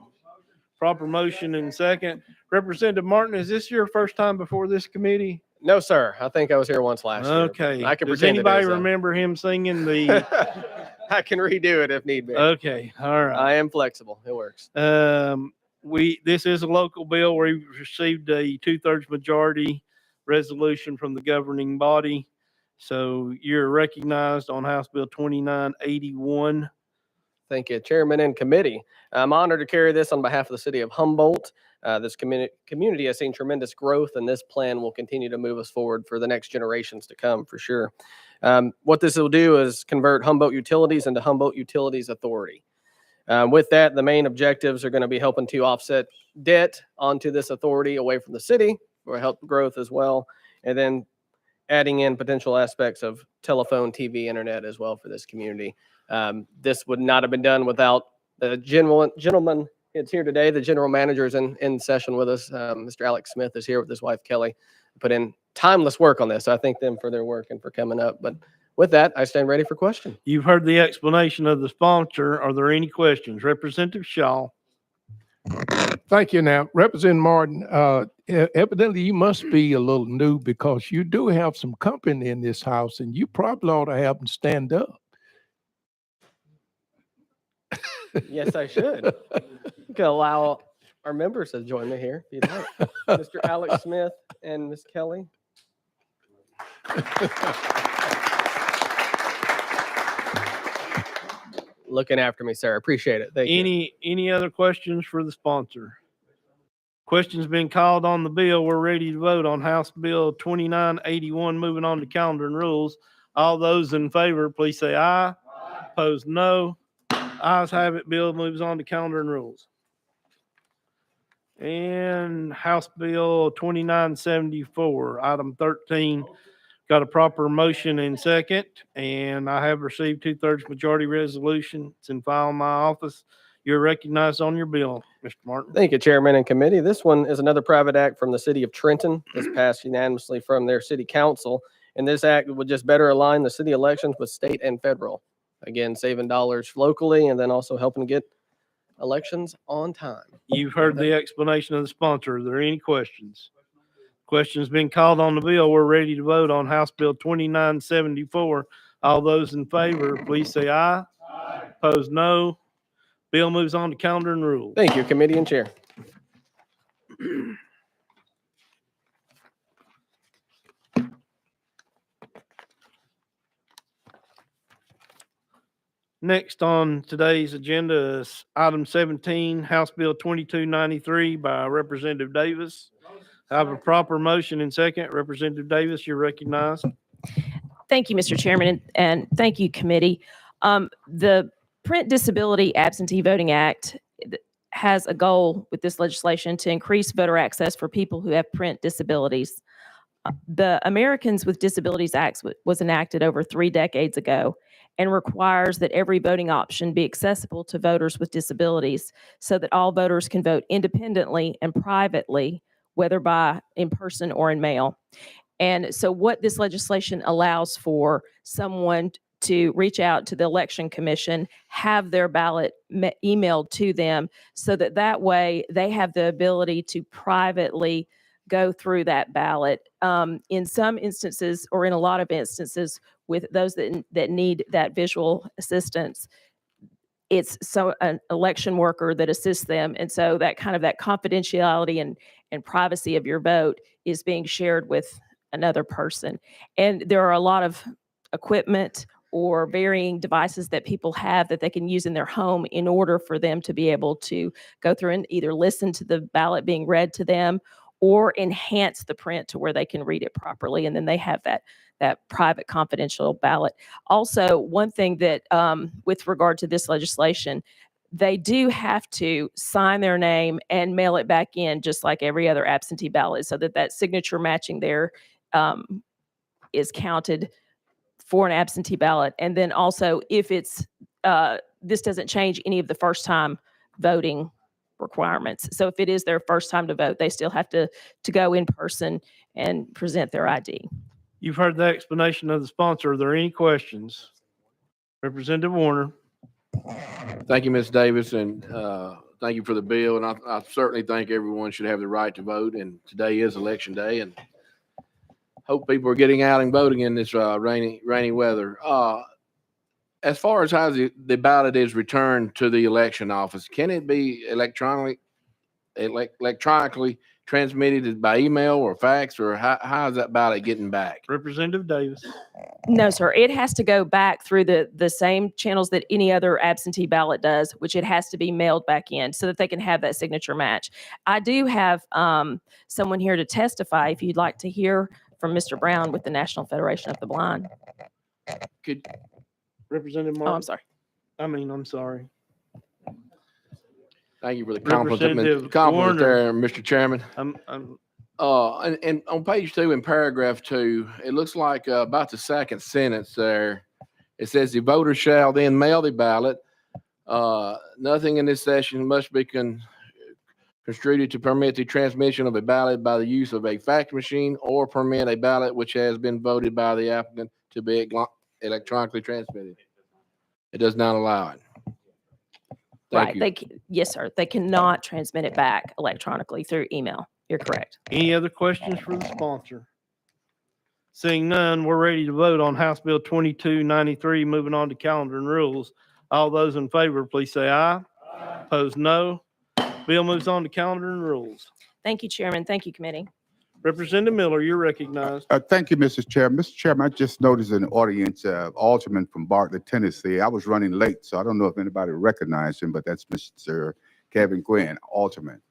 Proper motion and second. Representative Martin, is this your first time before this committee? No, sir. I think I was here once last year. Okay. I can Does pretend it anybody is, though. remember him singing the? I can redo it if need be. Okay, all right. I am flexible. It works. This is a local bill where we received a 2/3 majority resolution from the governing body. So you're recognized on House Bill 2981. Thank you, Chairman and committee. I'm honored to carry this on behalf of the city of Humboldt. This community has seen tremendous growth, and this plan will continue to move us forward for the next generations to come, for sure. What this will do is convert Humboldt Utilities into Humboldt Utilities Authority. With that, the main objectives are going to be helping to offset debt onto this authority away from the city for help growth as well, and then adding in potential aspects of telephone, TV, internet as well for this community. This would not have been done without the gentleman that's here today. The general manager is in session with us. Mr. Alex Smith is here with his wife, Kelly. Put in timeless work on this. So I thank them for their work and for coming up. But with that, I stand ready for questions. You've heard the explanation of the sponsor. Are there any questions? Representative Shaw. Thank you. Now, Representative Martin, evidently you must be a little new because you do have some company in this house and you probably ought to have them stand up. Yes, I should. You can allow our members to join me here if you'd like. Mr. Alex Smith and Ms. Kelly. Looking after me, sir. Appreciate it. Thank you. Any other questions for the sponsor? Questions been called on the bill. We're ready to vote on House Bill 2981. Moving on to calendar and rules. All those in favor, please say aye. Opposed, no. Ayes have it. Bill moves on to calendar and rules. And House Bill 2974, item 13, got a proper motion and second, and I have received 2/3 majority resolution. It's in file in my office. You're recognized on your bill, Mr. Martin. Thank you, Chairman and committee. This one is another private act from the city of Trenton. This passed unanimously from their city council. And this act would just better align the city elections with state and federal. Again, saving dollars locally and then also helping get elections on time. You've heard the explanation of the sponsor. Are there any questions? Questions been called on the bill. We're ready to vote on House Bill 2974. All those in favor, please say aye. Opposed, no. Bill moves on to calendar and rules. Thank you, committee and chair. Next on today's agenda is item 17, House Bill 2293 by Representative Davis. I have a proper motion and second. Representative Davis, you're recognized. Thank you, Mr. Chairman, and thank you, committee. The Print Disability Absentee Voting Act has a goal with this legislation to increase voter access for people who have print disabilities. The Americans with Disabilities Act was enacted over 3 decades ago and requires that every voting option be accessible to voters with disabilities so that all voters can vote independently and privately, whether by in person or in mail. And so what this legislation allows for someone to reach out to the Election Commission, have their ballot emailed to them so that that way they have the ability to privately go through that ballot. In some instances, or in a lot of instances, with those that need that visual assistance, it's an election worker that assists them. And so that kind of that confidentiality and privacy of your vote is being shared with another person. And there are a lot of equipment or varying devices that people have that they can use in their home in order for them to be able to go through and either listen to the ballot being read to them or enhance the print to where they can read it properly. And then they have that private confidential ballot. Also, one thing that with regard to this legislation, they do have to sign their name and mail it back in, just like every other absentee ballot, so that that signature matching there is counted for an absentee ballot. And then also, if it's this doesn't change any of the first time voting requirements. So if it is their first time to vote, they still have to go in person and present their ID. You've heard the explanation of the sponsor. Are there any questions? Representative Warner. Thank you, Ms. Davis, and thank you for the bill. And I certainly think everyone should have the right to vote. And today is election day, and hope people are getting out and voting in this rainy weather. As far as how the ballot is returned to the election office, can it be electronically transmitted by email or fax, or how is that ballot getting back? Representative Davis. No, sir. It has to go back through the same channels that any other absentee ballot does, which it has to be mailed back in so that they can have that signature match. I do have someone here to testify if you'd like to hear from Mr. Brown with the National Federation of the Blind. Could Representative Oh, Martin. I'm sorry. I'm sorry. Thank you for the compliment Warner. there, Mr. Chairman. I'm And on page 2 in paragraph 2, it looks like about the second sentence there, it says the voter shall then mail the ballot. Nothing in this section must be construed to permit the transmission of a ballot by the use of a fax machine or permit a ballot which has been voted by the applicant to be electronically transmitted. It does not allow it. Thank Right. you. Yes, sir. They cannot transmit it back electronically through email. You're correct. Any other questions for the sponsor? Seeing none, we're ready to vote on House Bill 2293, moving on to calendar and rules. All those in favor, please say aye. Opposed, no. Bill moves on to calendar and rules. Thank you, Chairman. Thank you, committee. Representative Miller, you're recognized. Thank you, Mr. Chairman. Mr. Chairman, I just noticed in the audience, Alderman from Bartlett, Tennessee. I was running late, so I don't know if anybody recognized him, but that's Mr. Kevin Gwynn, Alderman.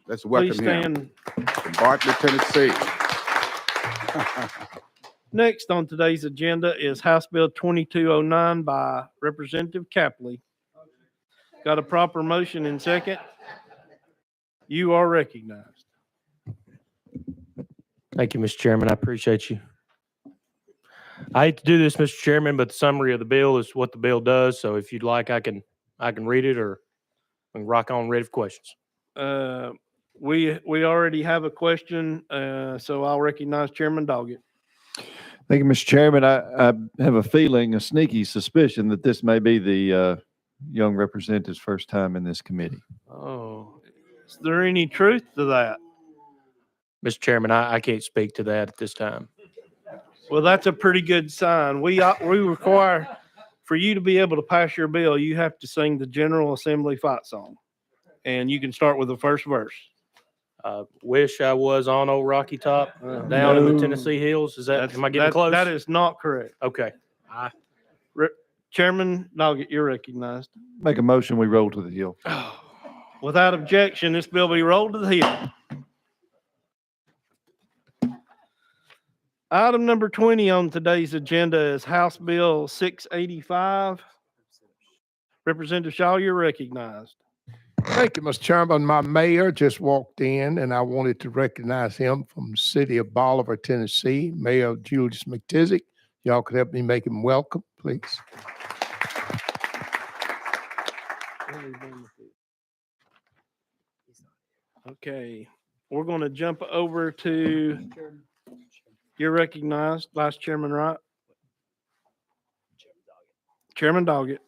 Let's welcome Please him stand. from Bartlett, Tennessee. Next on today's agenda is House Bill 2209 by Representative Capley. Got a proper motion and second? You are recognized. Thank you, Mr. Chairman. I appreciate you. I hate to do this, Mr. Chairman, but the summary of the bill is what the bill does. So if you'd like, I can read it, or we can rock on ready for questions. We already have a question, so I'll recognize Chairman Doggett. Thank you, Mr. Chairman. I have a feeling, a sneaky suspicion that this may be the young representative's first time in this committee. Oh, is there any truth to that? Mr. Chairman, I can't speak to that at this time. Well, that's a pretty good sign. We require, for you to be able to pass your bill, you have to sing the General Assembly fight song. And you can start with the first verse. Wish I was on old Rocky Top down in the Tennessee hills. Is that, am I getting close? That is not correct. Okay. Chairman Doggett, you're recognized. Make a motion, we roll to the hill. Without objection, this bill be rolled to the hill. Item number 20 on today's agenda is House Bill 685. Representative Shaw, you're recognized. Thank you, Mr. Chairman. My mayor just walked in, and I wanted to recognize him from the city of Bolivar, Tennessee, Mayor Julius McTizzick. Y'all could help me make him welcome, please. Okay, we're going to jump over to, you're recognized, Vice Chairman Wright. Chairman Doggett.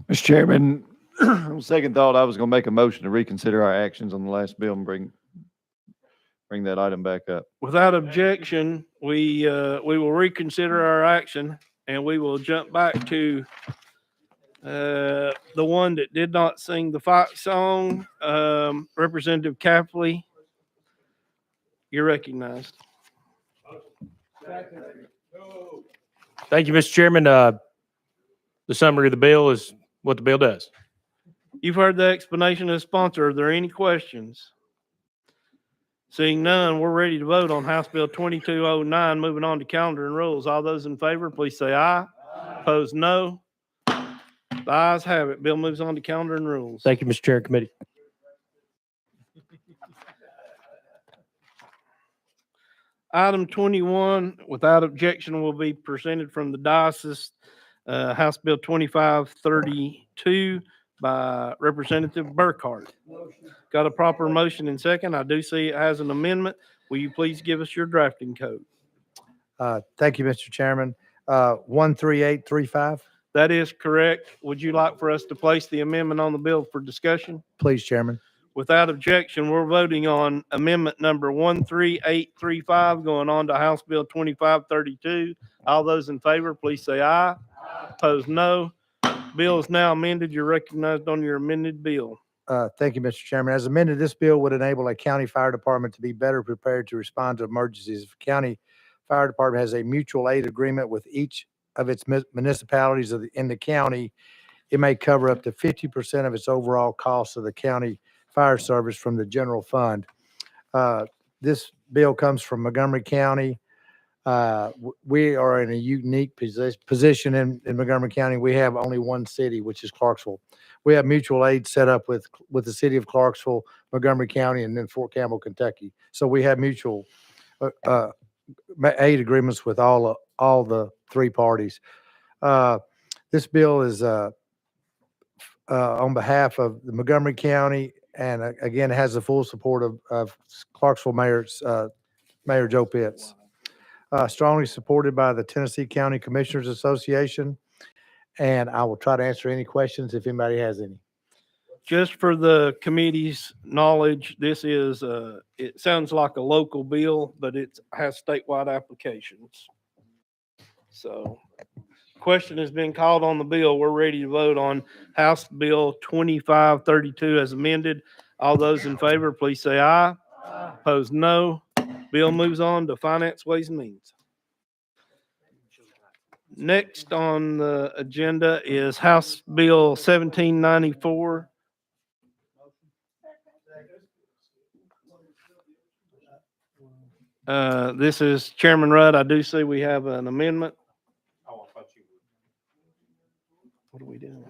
Mr. Chairman, on second thought, I was going to make a motion to reconsider our actions on the last bill and bring that item back up. Without objection, we will reconsider our action, and we will jump back to the one that did not sing the fight song. Representative Capley, you're recognized. Thank you, Mr. Chairman. The summary of the bill is what the bill does. You've heard the explanation of the sponsor. Are there any questions? Seeing none, we're ready to vote on House Bill 2209. Moving on to calendar and rules. All those in favor, please say aye. Opposed, no. The ayes have it. Bill moves on to calendar and rules. Thank you, Mr. Chair and committee. Item 21, without objection, will be presented from the diocese, House Bill 2532 by Representative Burkhart. Got a proper motion and second. I do see it has an amendment. Will you please give us your drafting code? Thank you, Mr. Chairman. 13835, That is correct. Would you like for us to place the amendment on the bill for discussion? please, Chairman. Without objection, we're voting on amendment number 13835 going on to House Bill 2532. All those in favor, please say aye. Opposed, no. Bill is now amended. You're recognized on your amended bill. Thank you, Mr. Chairman. As amended, this bill would enable a county fire department to be better prepared to respond to emergencies. If a county fire department has a mutual aid agreement with each of its municipalities in the county, it may cover up to 50% of its overall cost of the county fire service from the general fund. This bill comes from Montgomery County. We are in a unique position in Montgomery County. We have only one city, which is Clarksville. We have mutual aid set up with the city of Clarksville, Montgomery County, and then Fort Campbell, Kentucky. So we have mutual aid agreements with all the three parties. This bill is on behalf of the Montgomery County, and again, it has the full support of Clarksville Mayor Joe Pitts. Strongly supported by the Tennessee County Commissioners Association, and I will try to answer any questions if anybody has any. Just for the committee's knowledge, this is, it sounds like a local bill, but it has statewide applications. So, question has been called on the bill. We're ready to vote on House Bill 2532 as amended. All those in favor, please say aye. Opposed, no. Bill moves on to Finance, Ways and Means. Next on the agenda is House Bill 1794. This is Chairman Rudd. I do see we have an amendment. What are we doing?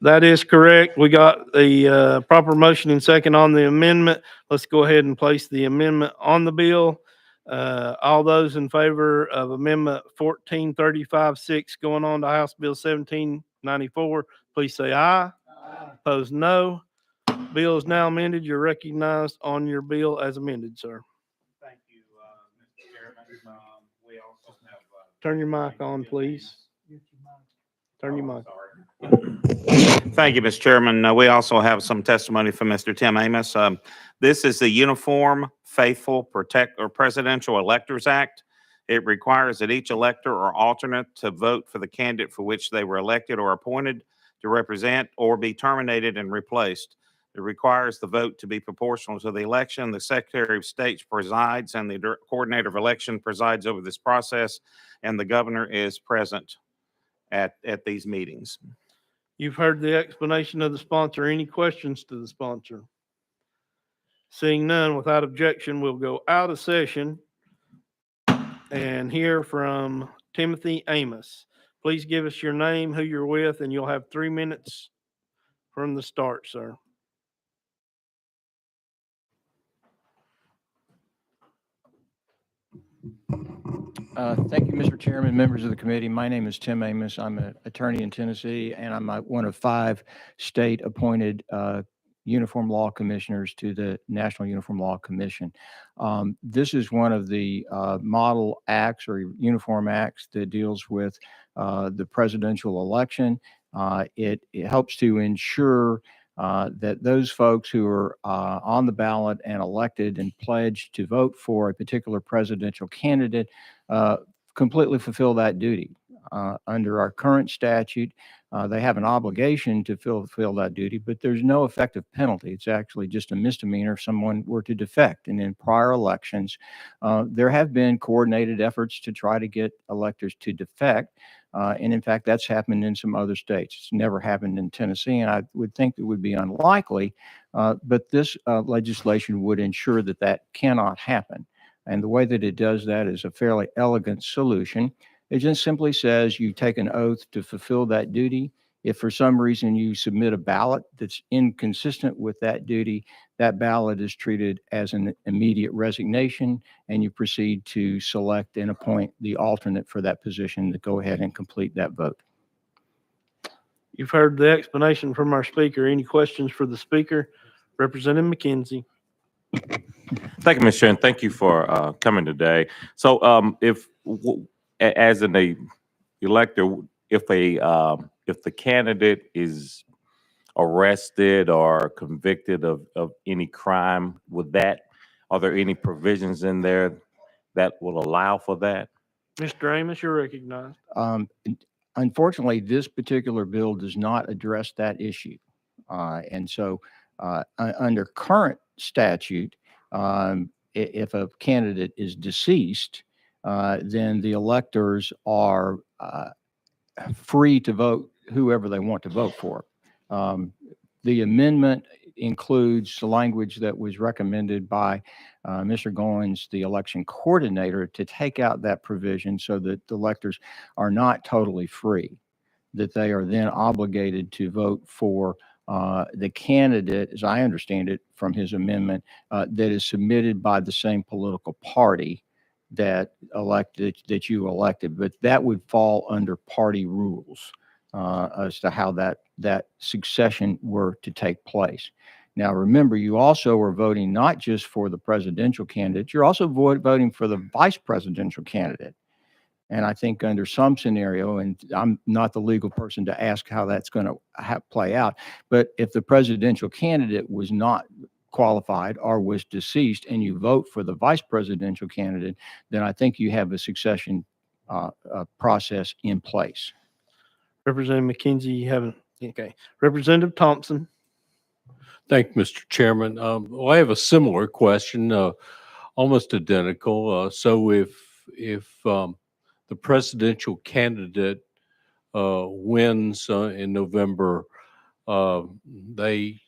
That is correct. We got the proper motion and second on the amendment. Let's go ahead and place the amendment on the bill. All those in favor of Amendment 1435-6 going on to House Bill 1794, please say aye. Opposed, no. Bill is now amended. You're recognized on your bill as amended, sir. Thank you, Mr. Chairman. We also have. Turn your mic on, please. Turn your mic. Thank you, Mr. Chairman. We also have some testimony from Mr. Tim Amos. This is the Uniform, Faithful, Protect, or Presidential Electors Act. It requires that each elector or alternate to vote for the candidate for which they were elected or appointed to represent or be terminated and replaced. It requires the vote to be proportional to the election. The Secretary of State presides and the Coordinator of Election presides over this process, and the governor is present at these meetings. You've heard the explanation of the sponsor. Any questions to the sponsor? Seeing none, without objection, we'll go out of session and hear from Timothy Amos. Please give us your name, who you're with, and you'll have 3 minutes from the start, sir. Thank you, Mr. Chairman, members of the committee. My name is Tim Amos. I'm an attorney in Tennessee, and I'm one of 5 state-appointed uniform law commissioners to the National Uniform Law Commission. This is one of the model acts or uniform acts that deals with the presidential election. It helps to ensure that those folks who are on the ballot and elected and pledged to vote for a particular presidential candidate completely fulfill that duty. Under our current statute, they have an obligation to fulfill that duty, but there's no effective penalty. It's actually just a misdemeanor if someone were to defect. And in prior elections, there have been coordinated efforts to try to get electors to defect. And in fact, that's happened in some other states. It's never happened in Tennessee, and I would think it would be unlikely, but this legislation would ensure that that cannot happen. And the way that it does that is a fairly elegant solution. It just simply says you take an oath to fulfill that duty. If for some reason you submit a ballot that's inconsistent with that duty, that ballot is treated as an immediate resignation, and you proceed to select and appoint the alternate for that position to go ahead and complete that vote. You've heard the explanation from our speaker. Any questions for the speaker? Representative McKenzie. Thank you, Mr. Chair, and thank you for coming today. So as an elector, if the candidate is arrested or convicted of any crime, are there any provisions in there that will allow for that? Mr. Amos, you're recognized. Unfortunately, this particular bill does not address that issue. And so under current statute, if a candidate is deceased, then the electors are free to vote whoever they want to vote for. The amendment includes the language that was recommended by Mr. Goins, the election coordinator, to take out that provision so that the electors are not totally free, that they are then obligated to vote for the candidate, as I understand it from his amendment, that is submitted by the same political party that you elected, but that would fall under party rules as to how that succession were to take place. Now, remember, you also are voting not just for the presidential candidate, you're also voting for the vice presidential candidate. And I think under some scenario, and I'm not the legal person to ask how that's going to play out, but if the presidential candidate was not qualified or was deceased and you vote for the vice presidential candidate, then I think you have a succession process in place. Representative McKenzie, you haven't, okay. Representative Thompson. Thank you, Mr. Chairman. Well, I have a similar question, almost identical. So if the presidential candidate wins in November, they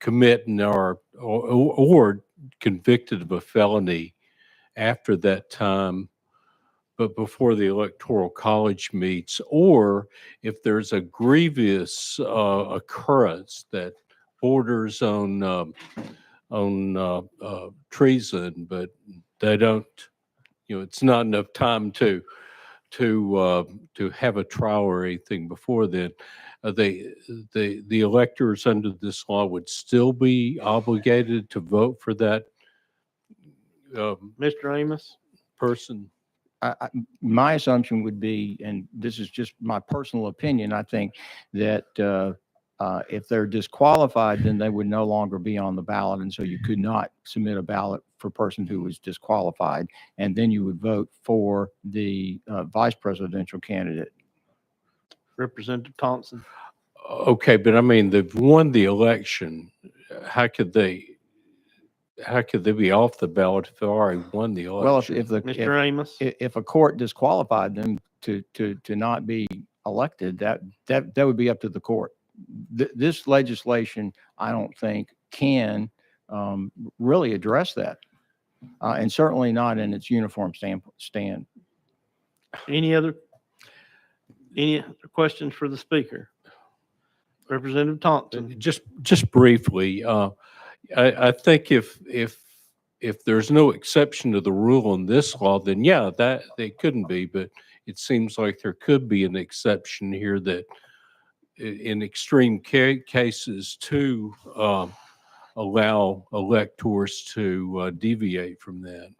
commit and are or convicted of a felony after that time, but before the Electoral College meets, or if there's a grievous occurrence that borders on treason, but they don't, it's not enough time to have a trial or anything before then. The electors under this law would still be obligated to vote for that Mr. Amos person. My assumption would be, and this is just my personal opinion, I think that if they're disqualified, then they would no longer be on the ballot. And so you could not submit a ballot for a person who was disqualified. And then you would vote for the vice presidential candidate. Representative Thompson. Okay, but I mean, they've won the election. How could they be off the ballot if they already won the election? Well, Mr. Amos. If a court disqualified them to not be elected, that would be up to the court. This legislation, I don't think, can really address that, and certainly not in its uniform stand. Any other questions for the speaker? Representative Thompson. Just briefly, I think if there's no exception to the rule in this law, then yeah, that they couldn't be. But it seems like there could be an exception here that, in extreme cases, to allow electors to deviate from that.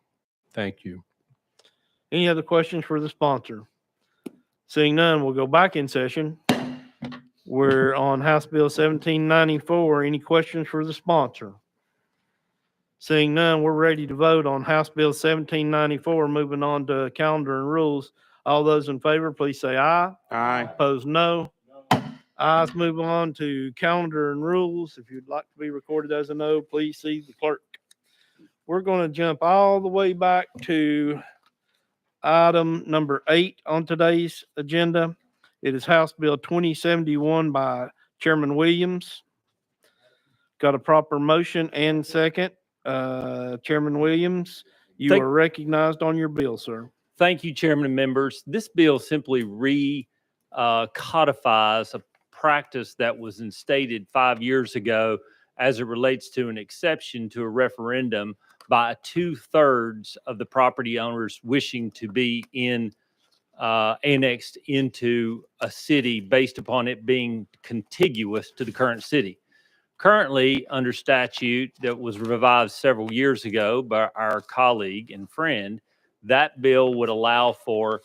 Thank you. Any other questions for the sponsor? Seeing none, we'll go back in session. We're on House Bill 1794. Any questions for the sponsor? Seeing none, we're ready to vote on House Bill 1794. Moving on to calendar and rules. All those in favor, please say aye. Aye. Opposed, no. Ayes. Move on to calendar and rules. If you'd like to be recorded as a no, please see the clerk. We're going to jump all the way back to item number 8 on today's agenda. It is House Bill 2071 by Chairman Williams. Got a proper motion and second. Chairman Williams, You Thank- are recognized on your bill, sir. Thank you, Chairman and members. This bill simply codifies a practice that was instated 5 years ago as it relates to an exception to a referendum by 2/3 of the property owners wishing to be annexed into a city based upon it being contiguous to the current city. Currently, under statute that was revised several years ago by our colleague and friend, that bill would allow for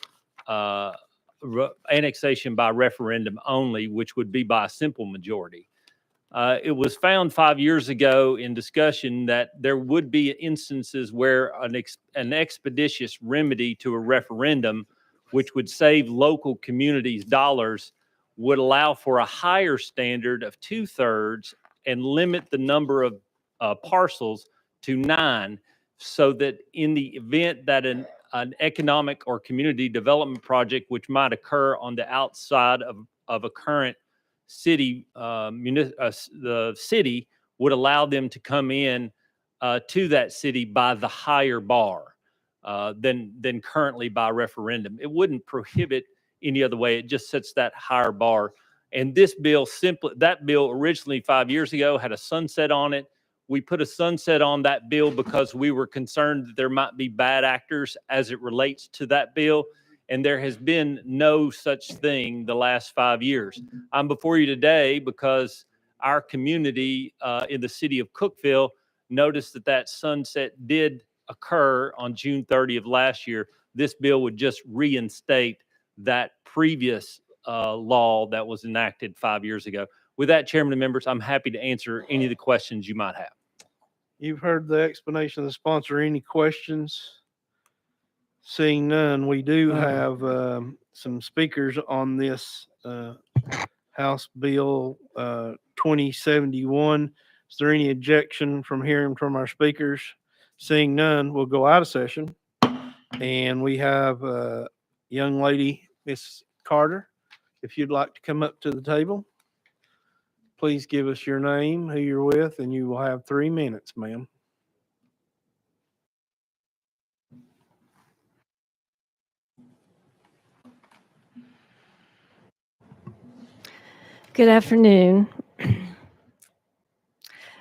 annexation by referendum only, which would be by a simple majority. It was found 5 years ago in discussion that there would be instances where an expeditious remedy to a referendum, which would save local communities dollars, would allow for a higher standard of 2/3 and limit the number of parcels to 9, so that in the event that an economic or community development project which might occur on the outside of a current city, the city would allow them to come in to that city by the higher bar than currently by referendum. It wouldn't prohibit any other way. It just sets that higher bar. And this bill that bill originally 5 years ago had a sunset on it. We put a sunset on that bill because we were concerned that there might be bad actors as it relates to that bill. And there has been no such thing the last 5 years. I'm before you today because our community in the city of Cookeville noticed that sunset did occur on June 30th of last year. This bill would just reinstate that previous law that was enacted 5 years ago. With that, Chairman and members, I'm happy to answer any of the questions you might have. You've heard the explanation of the sponsor. Any questions? Seeing none, we do have some speakers on this House Bill 2071. Is there any objection from hearing from our speakers? Seeing none, we'll go out of session. And we have a young lady, Miss Carter. If you'd like to come up to the table, please give us your name, who you're with, and you will have 3 minutes, ma'am. Good afternoon.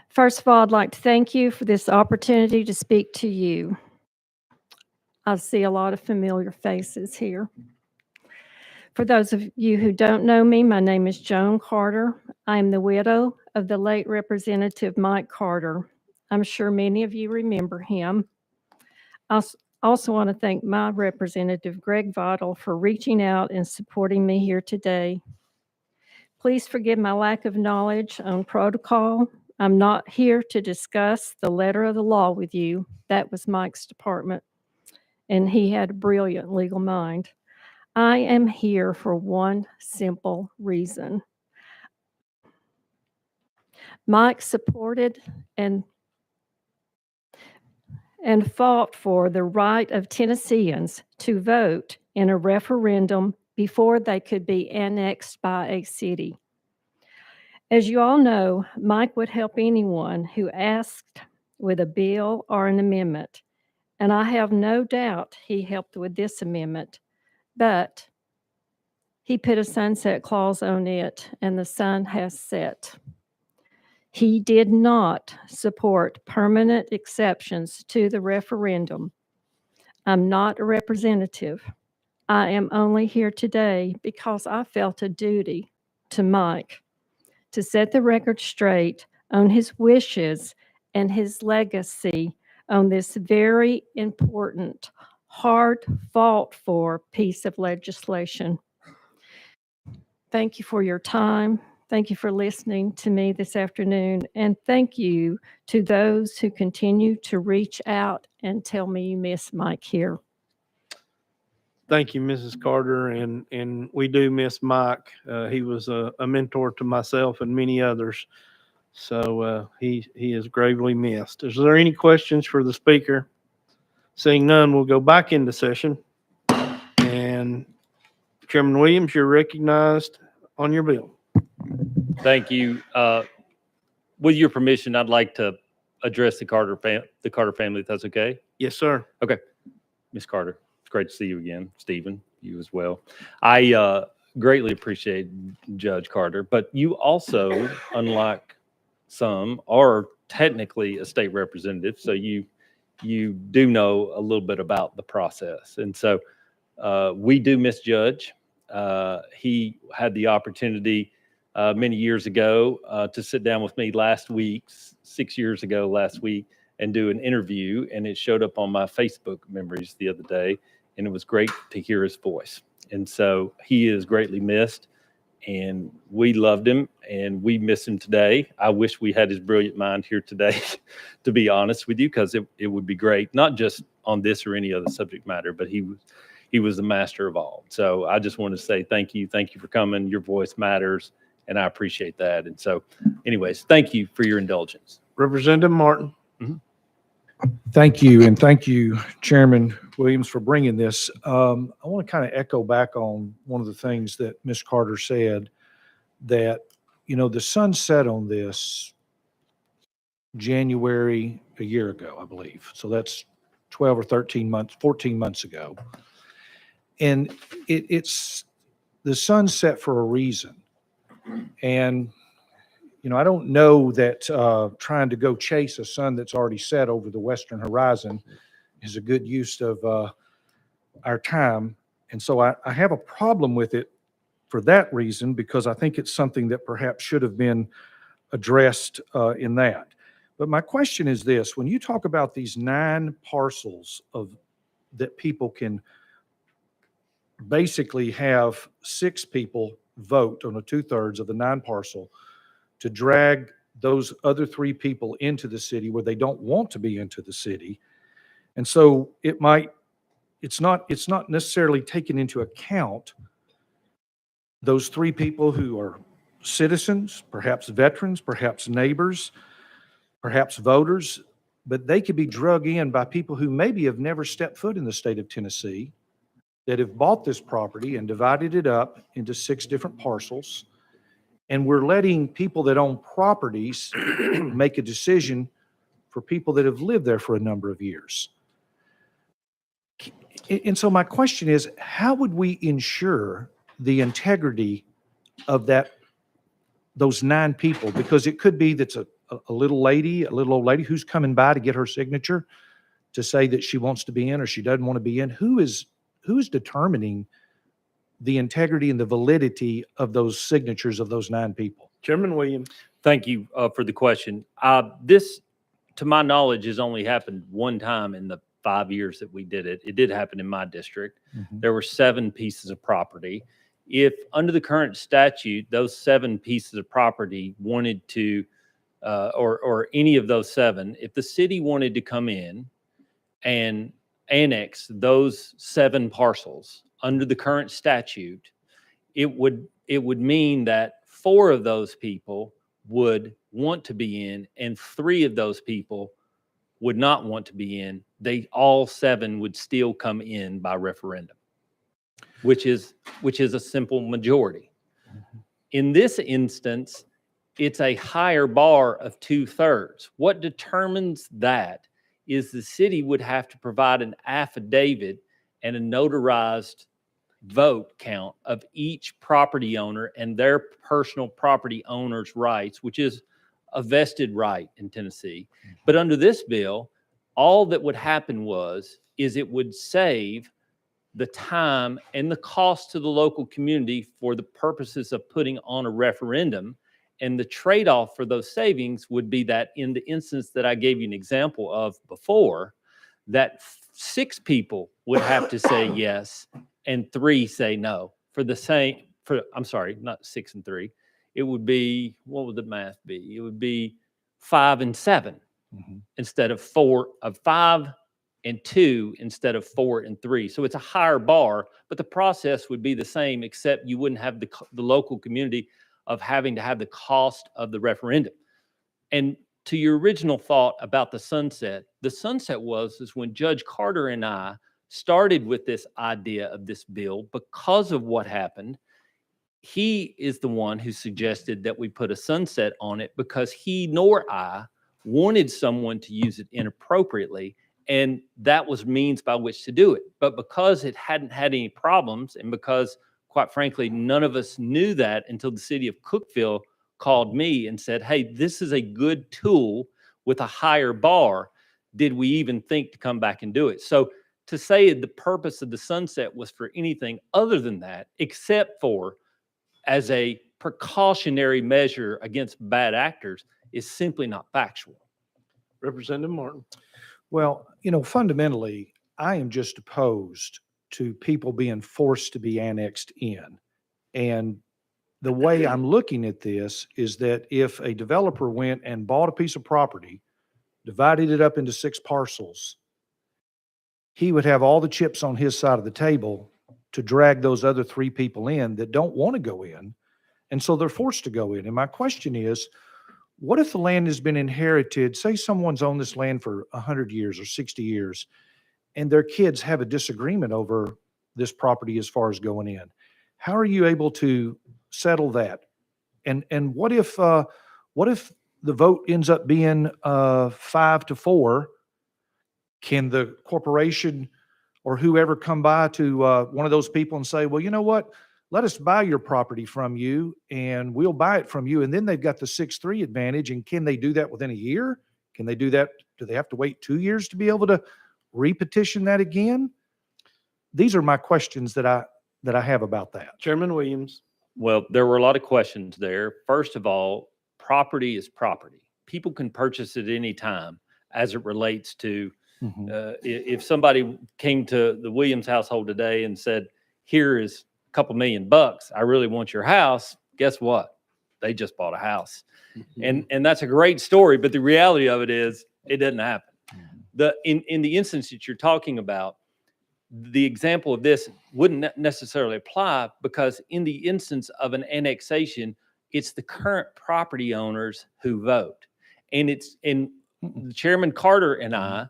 First of all, I'd like to thank you for this opportunity to speak to you. I see a lot of familiar faces here. For those of you who don't know me, my name is Joan Carter. I am the widow of the late Representative Mike Carter. I'm sure many of you remember him. I also want to thank my representative, Greg Vital, for reaching out and supporting me here today. Please forgive my lack of knowledge on protocol. I'm not here to discuss the letter of the law with you. That was Mike's department, and he had a brilliant legal mind. I am here for one simple reason. Mike supported and fought for the right of Tennesseans to vote in a referendum before they could be annexed by a city. As you all know, Mike would help anyone who asked with a bill or an amendment, and I have no doubt he helped with this amendment, but he put a sunset clause on it, and the sun has set. He did not support permanent exceptions to the referendum. I'm not a representative. I am only here today because I felt a duty to Mike to set the record straight on his wishes and his legacy on this very important, hard fought for piece of legislation. Thank you for your time. Thank you for listening to me this afternoon. And thank you to those who continue to reach out and tell me you miss Mike here. Thank you, Mrs. Carter, and we do miss Mike. He was a mentor to myself and many others, so he is gravely missed. Is there any questions for the speaker? Seeing none, we'll go back into session. And Chairman Williams, you're recognized on your bill. Thank you. With your permission, I'd like to address the Carter family, if that's okay. Yes, sir. Okay. Ms. Carter, it's great to see you again. Stephen, you as well. I greatly appreciate Judge Carter, but you also, unlike some, are technically a state representative, so you do know a little bit about the process. And so we do misjudge. He had the opportunity many years ago to sit down with me last week, 6 years ago last week, and do an interview, and it showed up on my Facebook memories the other day, and it was great to hear his voice. And so he is greatly missed, and we loved him, and we miss him today. I wish we had his brilliant mind here today, to be honest with you, because it would be great, not just on this or any other subject matter, but he was the master of all. So I just want to say thank you. Thank you for coming. Your voice matters, and I appreciate that. And so anyways, thank you for your indulgence. Representative Martin. Thank you, and thank you, Chairman Williams, for bringing this. I want to kind of echo back on one of the things that Ms. Carter said, that, the sun set on this January a year ago, I believe. So that's 12 or 13 months, 14 months ago. And it's the sun set for a reason. And I don't know that trying to go chase a sun that's already set over the western horizon is a good use of our time. And so I have a problem with it for that reason, because I think it's something that perhaps should have been addressed in that. But my question is this: when you talk about these 9 parcels that people can basically have 6 people vote on a 2/3 of the 9 parcel, to drag those other 3 people into the city where they don't want to be into the city. And so it's not necessarily taken into account those 3 people who are citizens, perhaps veterans, perhaps neighbors, perhaps voters, but they could be drug in by people who maybe have never stepped foot in the state of Tennessee, that have bought this property and divided it up into 6 different parcels. And we're letting people that own properties make a decision for people that have lived there for a number of years. And so my question is, how would we ensure the integrity of those 9 people? Because it could be that's a little old lady who's coming by to get her signature to say that she wants to be in or she doesn't want to be in. Who is determining the integrity and the validity of those signatures of those 9 people? Chairman Williams. Thank you for the question. This, to my knowledge, has only happened one time in the 5 years that we did it. It did happen in my district. There were 7 pieces of property. If under the current statute, those 7 pieces of property wanted to, or any of those 7, if the city wanted to come in and annex those 7 parcels under the current statute, it would mean that 4 of those people would want to be in and 3 of those people would not want to be in. All 7 would still come in by referendum, which is a simple majority. In this instance, it's a higher bar of 2/3. What determines that is the city would have to provide an affidavit and a notarized vote count of each property owner and their personal property owner's rights, which is a vested right in Tennessee. But under this bill, all that would happen is it would save the time and the cost to the local community for the purposes of putting on a referendum. And the trade-off for those savings would be that in the instance that I gave you an example of before, that 6 people would have to say yes and 3 say no I'm sorry, not 6 and 3. It would be, what would the math be? It would be 5 and 7 instead of 5 and 2 instead of 4 and 3. So it's a higher bar, but the process would be the same, except you wouldn't have the local community of having to have the cost of the referendum. And to your original thought about the sunset was when Judge Carter and I started with this idea of this bill. Because of what happened, he is the one who suggested that we put a sunset on it, because he nor I wanted someone to use it inappropriately And that was means by which to do it. But because it hadn't had any problems, and because, quite frankly, none of us knew that until the city of Cookeville called me and said, hey, this is a good tool with a higher bar, did we even think to come back and do it? So to say the purpose of the sunset was for anything other than that, except for as a precautionary measure against bad actors, is simply not factual. Representative Martin. Well, fundamentally, I am just opposed to people being forced to be annexed in. And the way I'm looking at this is that if a developer went and bought a piece of property, divided it up into 6 parcels, he would have all the chips on his side of the table to drag those other 3 people in that don't want to go in. And so they're forced to go in. And my question is, what if the land has been inherited? Say someone's owned this land for 100 years or 60 years, and their kids have a disagreement over this property as far as going in. How are you able to settle that? And what if the vote ends up being 5-4? Can the corporation or whoever come by to one of those people and say, well, you know what? Let us buy your property from you and we'll buy it from you. And then they've got the 6-3 advantage. And can they do that within a year? Can they do that? Do they have to wait 2 years to be able to repetition that again? These are my questions that I have about that. Chairman Williams. Well, there were a lot of questions there. First of all, property is property. People can purchase it any time as it relates to, if somebody came to the Williams household today and said, here is a couple $1,000,000, I really want your house. Guess what? They just bought a house. And that's a great story, but the reality of it is it doesn't happen. In the instance that you're talking about, the example of this wouldn't necessarily apply, because in the instance of an annexation, it's the current property owners who vote. And Chairman Carter and I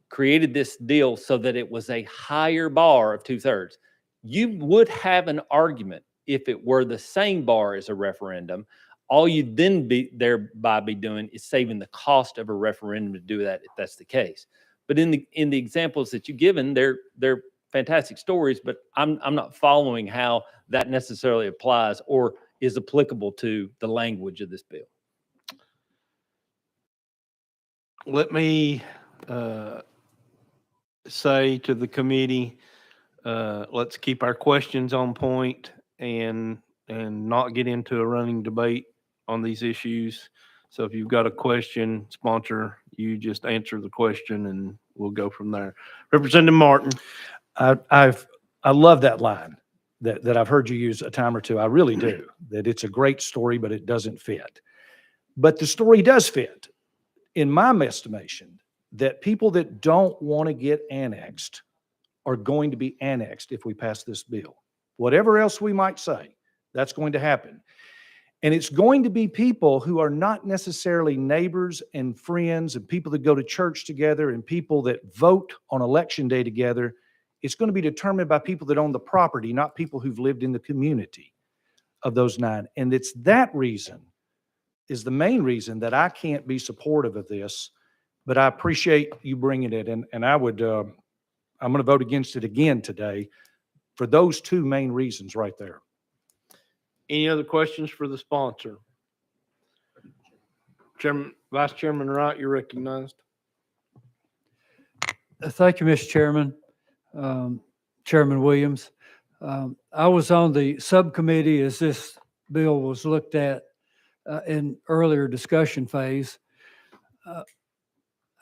created this deal so that it was a higher bar of 2/3. You would have an argument if it were the same bar as a referendum. All you'd then be doing is saving the cost of a referendum to do that, if that's the case. But in the examples that you've given, they're fantastic stories, but I'm not following how that necessarily applies or is applicable to the language of this bill. Let me say to the committee, let's keep our questions on point and not get into a running debate on these issues. So if you've got a question, sponsor, you just answer the question and we'll go from there. Representative Martin. I love that line that I've heard you use a time or two. I really do. That it's a great story, but it doesn't fit. But the story does fit, in my estimation, that people that don't want to get annexed are going to be annexed if we pass this bill. Whatever else we might say, that's going to happen. And it's going to be people who are not necessarily neighbors and friends and people that go to church together and people that vote on election day together. It's going to be determined by people that own the property, not people who've lived in the community of those 9. And it's that reason is the main reason that I can't be supportive of this, but I appreciate you bringing it. And I'm going to vote against it again today for those 2 main reasons right there. Any other questions for the sponsor? Vice Chairman Wright, you're recognized. Thank you, Mr. Chairman. Chairman Williams. I was on the subcommittee as this bill was looked at in earlier discussion phase.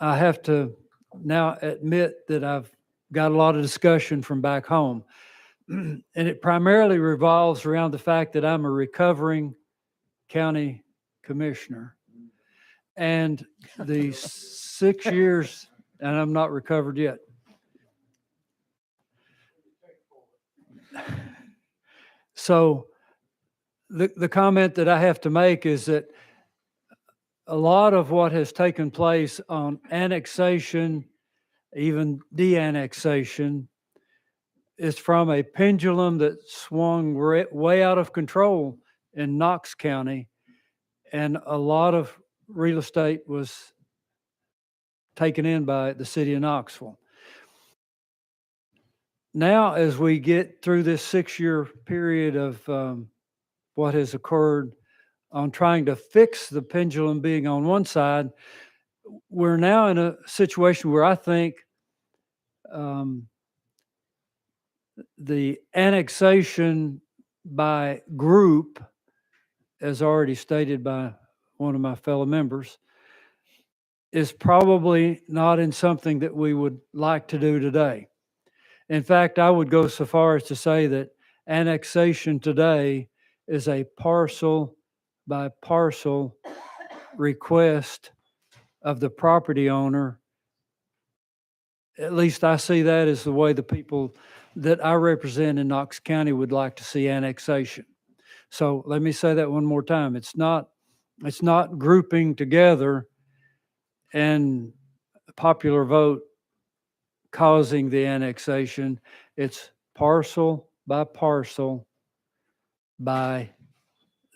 I have to now admit that I've got a lot of discussion from back home. And it primarily revolves around the fact that I'm a recovering county commissioner. And the 6 years, and I'm not recovered yet. So the comment that I have to make is that a lot of what has taken place on annexation, even de-annexation, is from a pendulum that swung way out of control in Knox County, and a lot of real estate was taken in by the city of Knoxville. Now, as we get through this 6-year period of what has occurred on trying to fix the pendulum being on one side, we're now in a situation where I think the annexation by group, as already stated by one of my fellow members, is probably not in something that we would like to do today. In fact, I would go so far as to say that annexation today is a parcel by parcel request of the property owner. At least I see that as the way the people that I represent in Knox County would like to see annexation. So let me say that one more time. It's not grouping together and popular vote causing the annexation. It's parcel by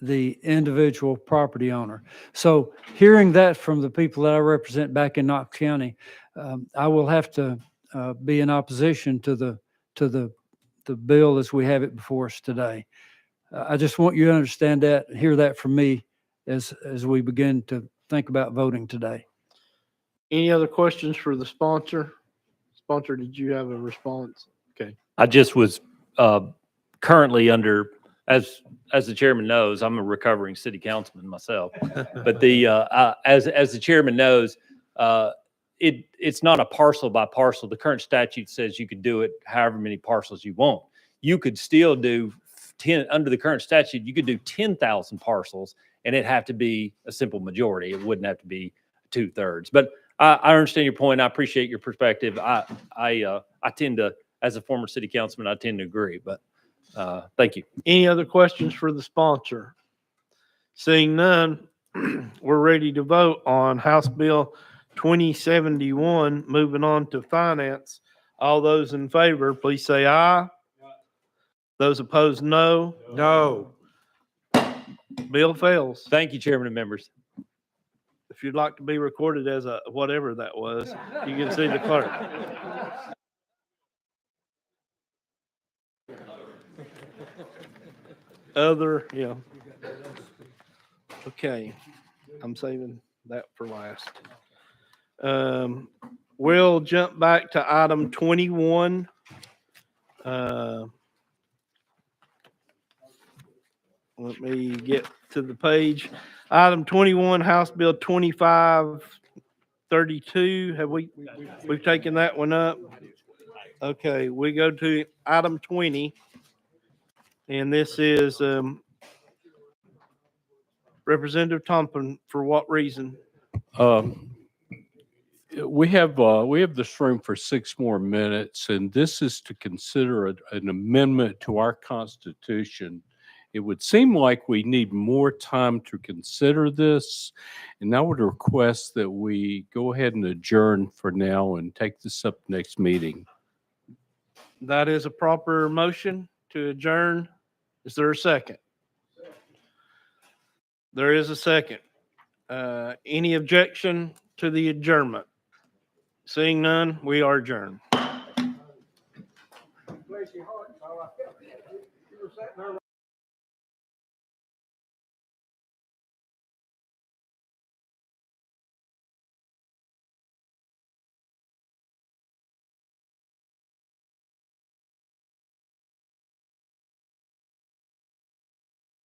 the individual property owner. So hearing that from the people that I represent back in Knox County, I will have to be in opposition to the bill as we have it before us today. I just want you to understand that, and hear that from me as we begin to think about voting today. Any other questions for the sponsor? Sponsor, did you have a response? Okay. I just was currently under, as the chairman knows, I'm a recovering city councilman myself. But as the chairman knows, it's not a parcel by parcel. The current statute says you could do it however many parcels you want. You could still do 10 under the current statute. You could do 10,000 parcels, and it'd have to be a simple majority. It wouldn't have to be 2/3. But I understand your point. I appreciate your perspective. I tend to, as a former city councilman, I tend to agree. But thank you. Any other questions for the sponsor? Seeing none, we're ready to vote on House Bill 2071. Moving on to finance. All those in favor, please say aye. Those opposed, no. No. Bill fails. Thank you, Chairman and members. If you'd like to be recorded as a whatever that was, you can see the clerk. Yeah. Okay, I'm saving that for last. We'll jump back to item 21. Let me get to the page. Item 21, House Bill 2532. Have we've taken that one up? Okay, we go to item 20. And this is Representative Thompson. For what reason? We have this room for 6 more minutes, and this is to consider an amendment to our Constitution. It would seem like we need more time to consider this, and I would request that we go ahead and adjourn for now and take this up next meeting. That is a proper motion to adjourn. Is there a second? There is a second. Any objection to the adjournment? Seeing none, we are adjourned.